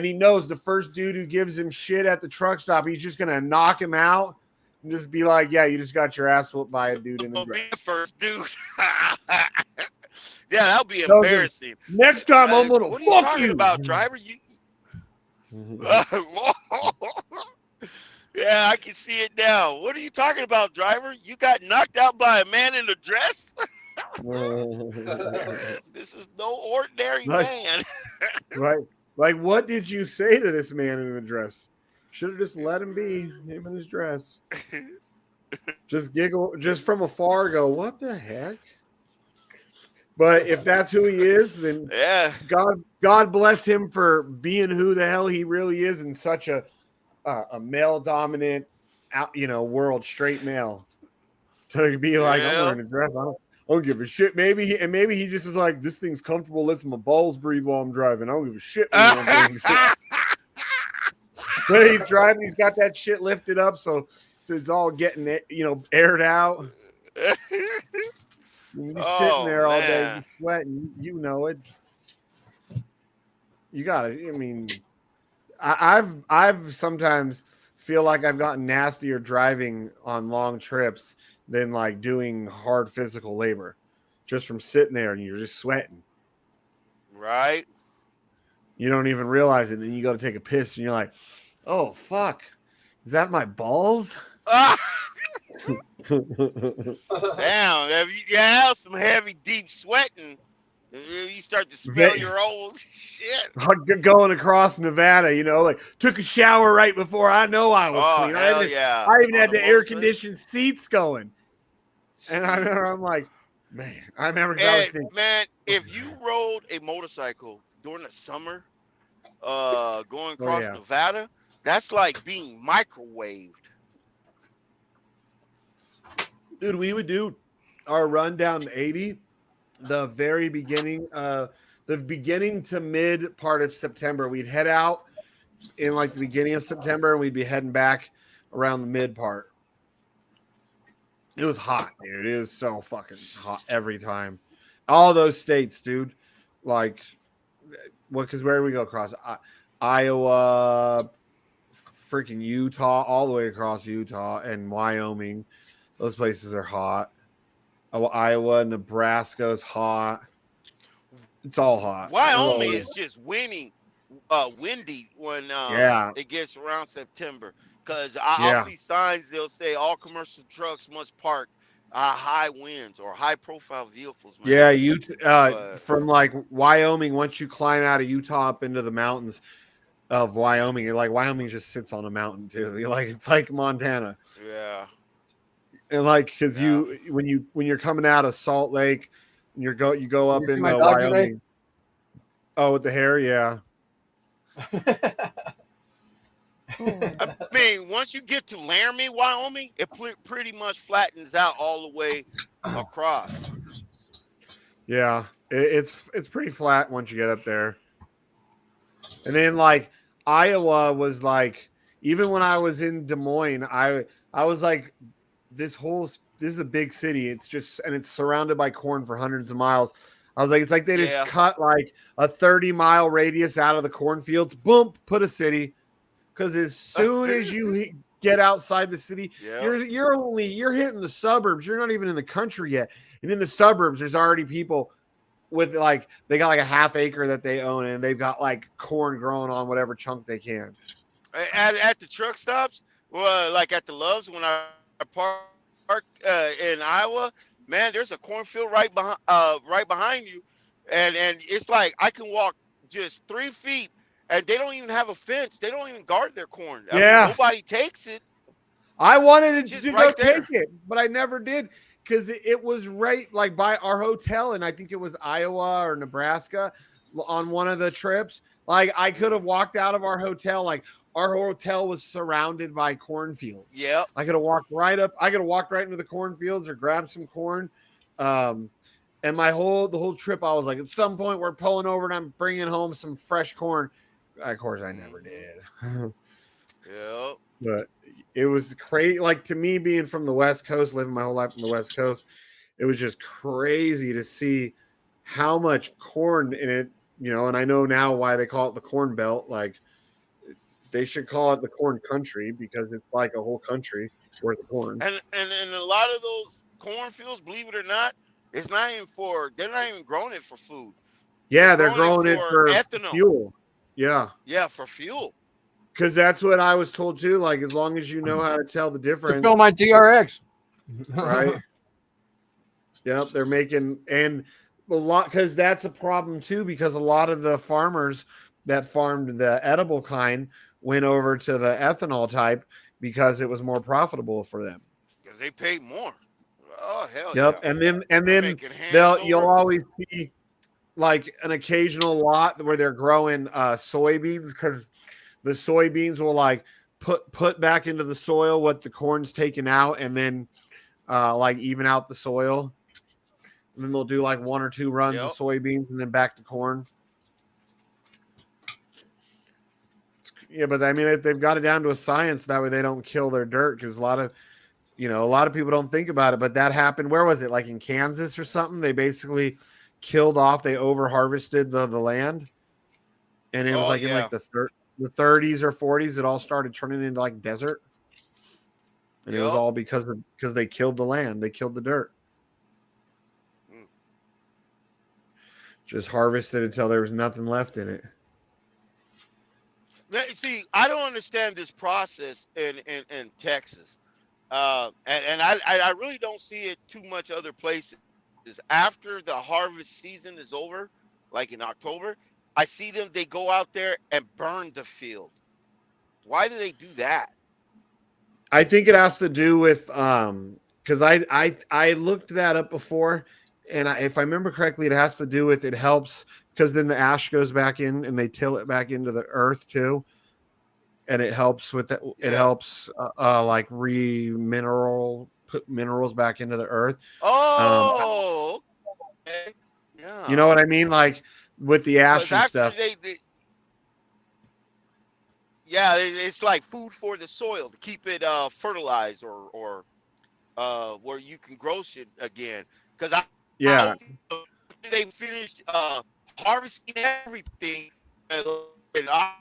S4: he knows the first dude who gives him shit at the truck stop, he's just gonna knock him out and just be like, yeah, you just got your ass whooped by a dude in a dress.
S7: Be the first dude. Yeah, that'll be embarrassing.
S4: Next time I'm gonna
S7: what are
S4: fuck
S7: you talking
S4: you.
S7: about, driver? Yeah, I can see it now. What are you talking about, driver? You got knocked out by a man in a dress? This is no ordinary man.
S4: Right. Like, what did you say to this man in the dress? Should have just let him be, him in his dress. Just giggle, just from afar, go, what the heck? But if that's who he is, then
S7: yeah,
S4: God bless him for being who the hell he really is in such a male dominant, world, straight male. To be like, I'm wearing a dress. I don't give a shit. Maybe he just is like, this thing's comfortable. Lets my balls breathe while I'm driving. I don't give a shit what anyone thinks. But he's driving. He's got that shit lifted up, so it's all getting aired out. You're sitting there all day, you're sweating. You know it. You got it. I mean, I've sometimes feel like I've gotten nastier driving on long trips than like doing hard physical labor, just from sitting there and you're just sweating.
S7: Right.
S4: You don't even realize it. Then you go to take a piss and you're like, oh, fuck. Is that my balls?
S7: Ah! Damn, if you have some heavy, deep sweating, you start to smell your old shit.
S4: Going across Nevada, you know, like took a shower right before I know I was clean.
S7: Hell yeah.
S4: I even
S7: On
S4: had
S7: the
S4: the air conditioned seats going. And I remember I'm like, man, I remember because I was thinking,
S7: man, if you rode a motorcycle during the summer, going across Nevada, that's like being microwaved.
S4: Dude, we would do our run down 80, the very beginning, the beginning to mid part of September. We'd head out in like the beginning of September and we'd be heading back around the mid part. It was hot, dude. It was so fucking hot every time. All those states, dude. Like, well, because where do we go across? Iowa, freaking Utah, all the way across Utah and Wyoming. Those places are hot. Iowa, Nebraska's hot. It's all hot.
S7: Wyoming is just windy when it gets around September. Because I'll see signs, they'll say all commercial trucks must park high winds or high profile vehicles. Man.
S4: Yeah, from like Wyoming, once you climb out of Utah up into the mountains of Wyoming, you're like Wyoming just sits on a mountain too. You're like it's like Montana.
S7: Yeah.
S4: And like because when you're coming out of Salt Lake, and you go up into Wyoming. Oh, with the hair, yeah.
S7: I mean, once you get to Laramie, Wyoming, it pretty much flattens out all the way across.
S4: Yeah, it's pretty flat once you get up there. And then like Iowa was like, even when I was in Des Moines, I was like, this is a big city. It's surrounded by corn for hundreds of miles. I was like, it's like they just cut like a 30-mile radius out of the cornfields. Boom, put a city. Because as soon as you get outside the city, you're hitting the suburbs. You're not even in the country yet. And in the suburbs, there's already people with like they got like a half acre that they own, and they've got like corn growing on whatever chunk they can.
S7: At the truck stops, well, like at the Loves when I parked in Iowa, man, there's a cornfield right behind you, and it's like I can walk just 3 feet. And they don't even have a fence. They don't even guard their corn. I mean, nobody takes it.
S4: I wanted to go
S7: right
S4: take it, but I never did because it was right like by our hotel, and I think it was Iowa or Nebraska on one of the trips. Like I could have walked out of our hotel. Like our hotel was surrounded by cornfields.
S7: Yeah,
S4: I could have walked right up. I could have walked right into the cornfields or grabbed some corn. And the whole trip, I was like, at some point we're pulling over and I'm bringing home some fresh corn. Of course, I never did.
S7: Yeah.
S4: But it was crazy. Like to me, being from the West Coast, living my whole life from the West Coast, it was just crazy to see how much corn in it. You know, and I know now why they call it the Corn Belt. Like they should call it the Corn Country because it's like a whole country worth of corn.
S7: And a lot of those cornfields, believe it or not, it's not even they're not even growing it for food.
S4: Yeah, they're growing it for
S7: ethanol.
S4: Fuel. Yeah.
S7: Yeah, for fuel.
S4: Because that's what I was told too. Like, as long as you know how to tell the difference.
S1: Fill my TRX.
S4: Right. Yep. They're making, and a lot, because that's a problem too, because a lot of the farmers that farmed the edible kind went over to the ethanol type because it was more profitable for them.
S7: Because they paid more. Oh, hell
S4: yep.
S7: Yeah.
S4: And then you'll always see like an occasional lot where they're growing soybeans because the soybeans will like put back into the soil what the corn's taken out and then like even out the soil. And then they'll do like 1 or 2 runs of soybeans and then back to corn. Yeah, but I mean, they've got it down to a science. That way they don't kill their dirt because a lot of people don't think about it. But that happened. Where was it? Like in Kansas or something? They basically killed off. They over harvested the land, and it was in like the the 30s or 40s, it all started turning into like desert. And it was all because they killed the land. They killed the dirt. Just harvested until there was nothing left in it.
S7: Now, see, I don't understand this process in Texas. And I really don't see it too much other places. After the harvest season is over, like in October, I see them, they go out there and burn the field. Why do they do that?
S4: I think it has to do with because I looked that up before, and if I remember correctly, it has to do with it helps because then the ash goes back in and they till it back into the earth too, and it helps with that. It helps like put minerals back into the earth.
S7: Oh, okay. Yeah.
S4: You know what I mean? Like with the ash and stuff.
S7: Yeah, it's like food for the soil to keep it fertilized or where you can grow shit again. Because they finished harvesting everything. And when I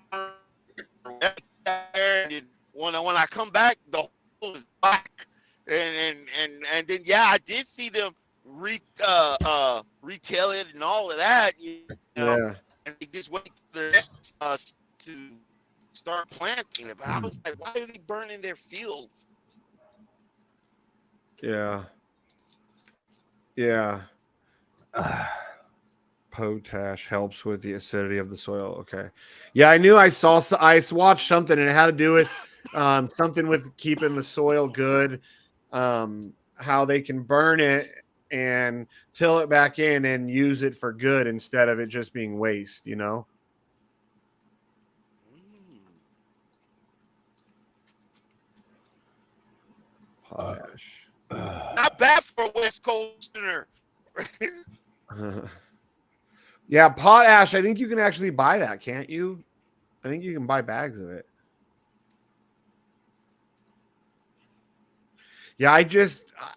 S7: come back, the hole is black. And then I did see them retail it and all of that. You know, and they just wait for the next to start planting it. But I was like, why are they burning their fields?
S4: Yeah. Potash helps with the acidity of the soil. Okay. Yeah, I knew I watched something and it had to do with something with keeping the soil good, how they can burn it and till it back in and use it for good instead of it just being waste, you know? Potash.
S7: Not bad for a West Coaster.
S4: Yeah, potash. I think you can actually buy that, can't you? I think you can buy bags of it. Yeah,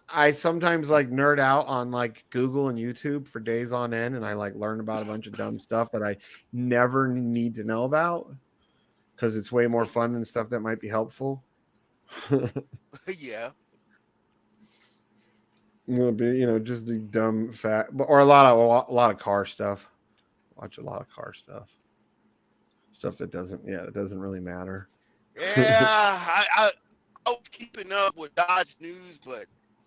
S4: I sometimes like nerd out on like Google and YouTube for days on end, and I like learn about a bunch of dumb stuff that I never need to know about because it's way more fun than stuff that might be helpful.
S7: Yeah.
S4: Just the dumb fact, or a lot of car stuff. Watch a lot of car stuff that doesn't really matter.
S7: Yeah, I was keeping up with Dodge news, but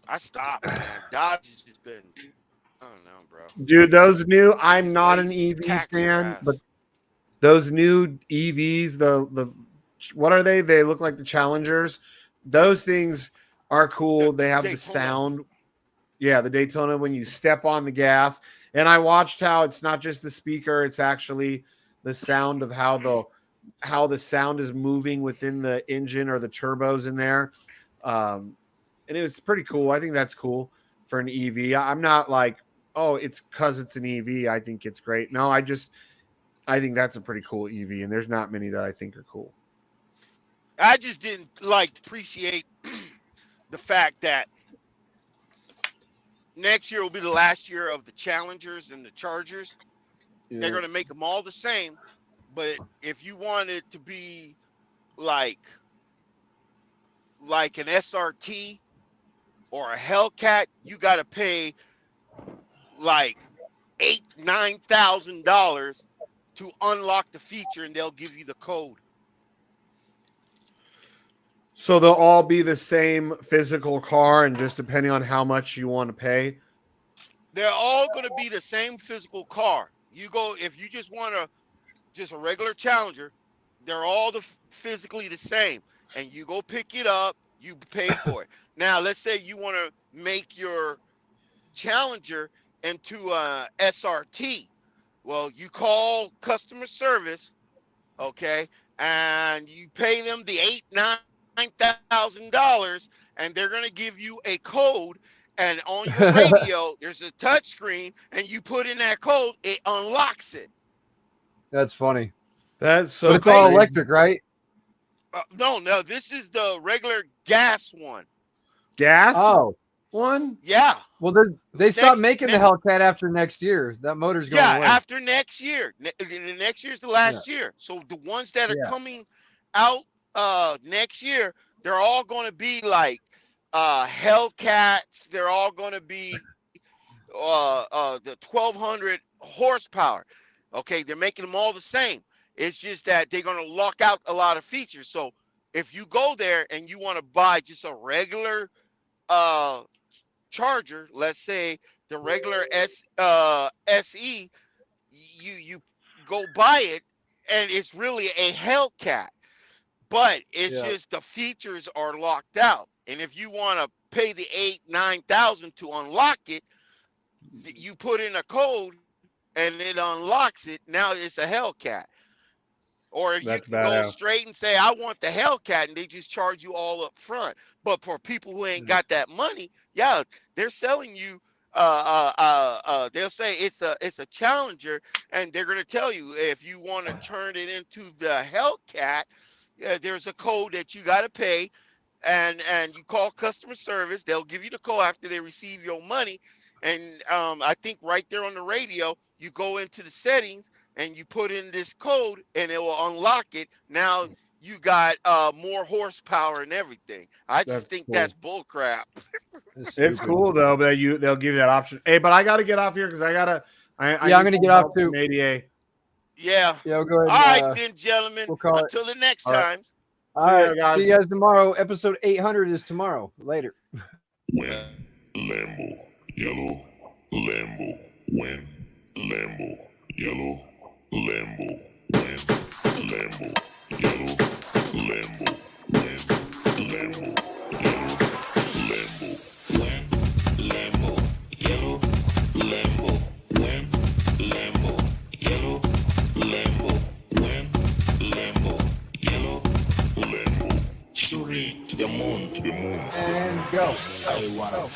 S7: I stopped, man. Dodge has just been, I don't know, bro.
S4: Dude, I'm not an EV fan, but those new EVs, the what are they? They look like the Challengers. Those things are cool. They have the sound. Yeah, the Daytona when you step on the gas. And I watched how it's not just the speaker, it's actually the sound of how the sound is moving within the engine or the turbos in there. And it was pretty cool. I think that's cool for an EV. I'm not like, oh, it's because it's an EV. I think it's great. No, I think that's a pretty cool EV, and there's not many that I think are cool.
S7: I just didn't appreciate the fact that next year will be the last year of the Challengers and the Chargers. Yeah. They're going to make them all the same. But if you want it to be like an SRT or a Hellcat, you got to pay like $8,000-$9,000 to unlock the feature, and they'll give you the code.
S4: So they'll all be the same physical car, and just depending on how much you want to pay?
S7: They're all going to be the same physical car. If you just want just a regular Challenger, they're all physically the same. And you go pick it up, you pay for it. Now, let's say you want to make your Challenger into a SRT. Well, you call customer service, okay, and you pay them the $9,000, and they're going to give you a code, and on your radio there's a touch screen, and you put in that code, it unlocks it.
S1: That's funny.
S4: That's
S1: so it's all electric, right?
S7: No, this is the regular gas one.
S4: Gas?
S1: Oh,
S4: one?
S7: Yeah.
S1: Well, they stopped making the Hellcat after next year. That motor's going away.
S7: After next year. The next year's the last year. So the ones that are coming out next year, they're all going to be like Hellcats. They're all going to be the 1200 horsepower. Okay, they're making them all the same. It's just that they're going to lock out a lot of features. So if you go there and you want to buy just a regular charger, let's say the regular SE, you go buy it, and it's really a Hellcat, but it's just the features are locked out. And if you want to pay the $8,000-9,000 to unlock it, you put in a code and it unlocks it. Now it's a Hellcat. Or if you can go straight and say, I want the Hellcat, and they just charge you all up front. But for people who ain't got that money, they're selling you. They'll say it's a Challenger, and they're gonna tell you if you want to turn it into the Hellcat, there's a code that you got to pay, and you call customer service. They'll give you the code after they receive your money, and I think right there on the radio, you go into the settings and you put in this code, and it will unlock it. Now you got more horsepower and everything. I just think that's bull crap.
S4: It's cool though, but they'll give you that option. Hey, but I got to get off here because I'm gonna
S1: get off too.
S4: ADA.
S7: Yeah.
S1: We'll go ahead.
S7: All right, then, gentlemen.
S1: We'll
S7: Until the next time.
S1: All right. See you guys tomorrow. Episode 800 is tomorrow. Later.
S12: When Lambo, yellow, Lambo, when Lambo, yellow, Lambo, when Lambo, yellow, Lambo, when Lambo, yellow, Lambo, when Lambo, yellow, Lambo, when Lambo, yellow, Lambo, when Lambo, yellow, Lambo, shooting to the moon,
S1: and go.
S12: I wanna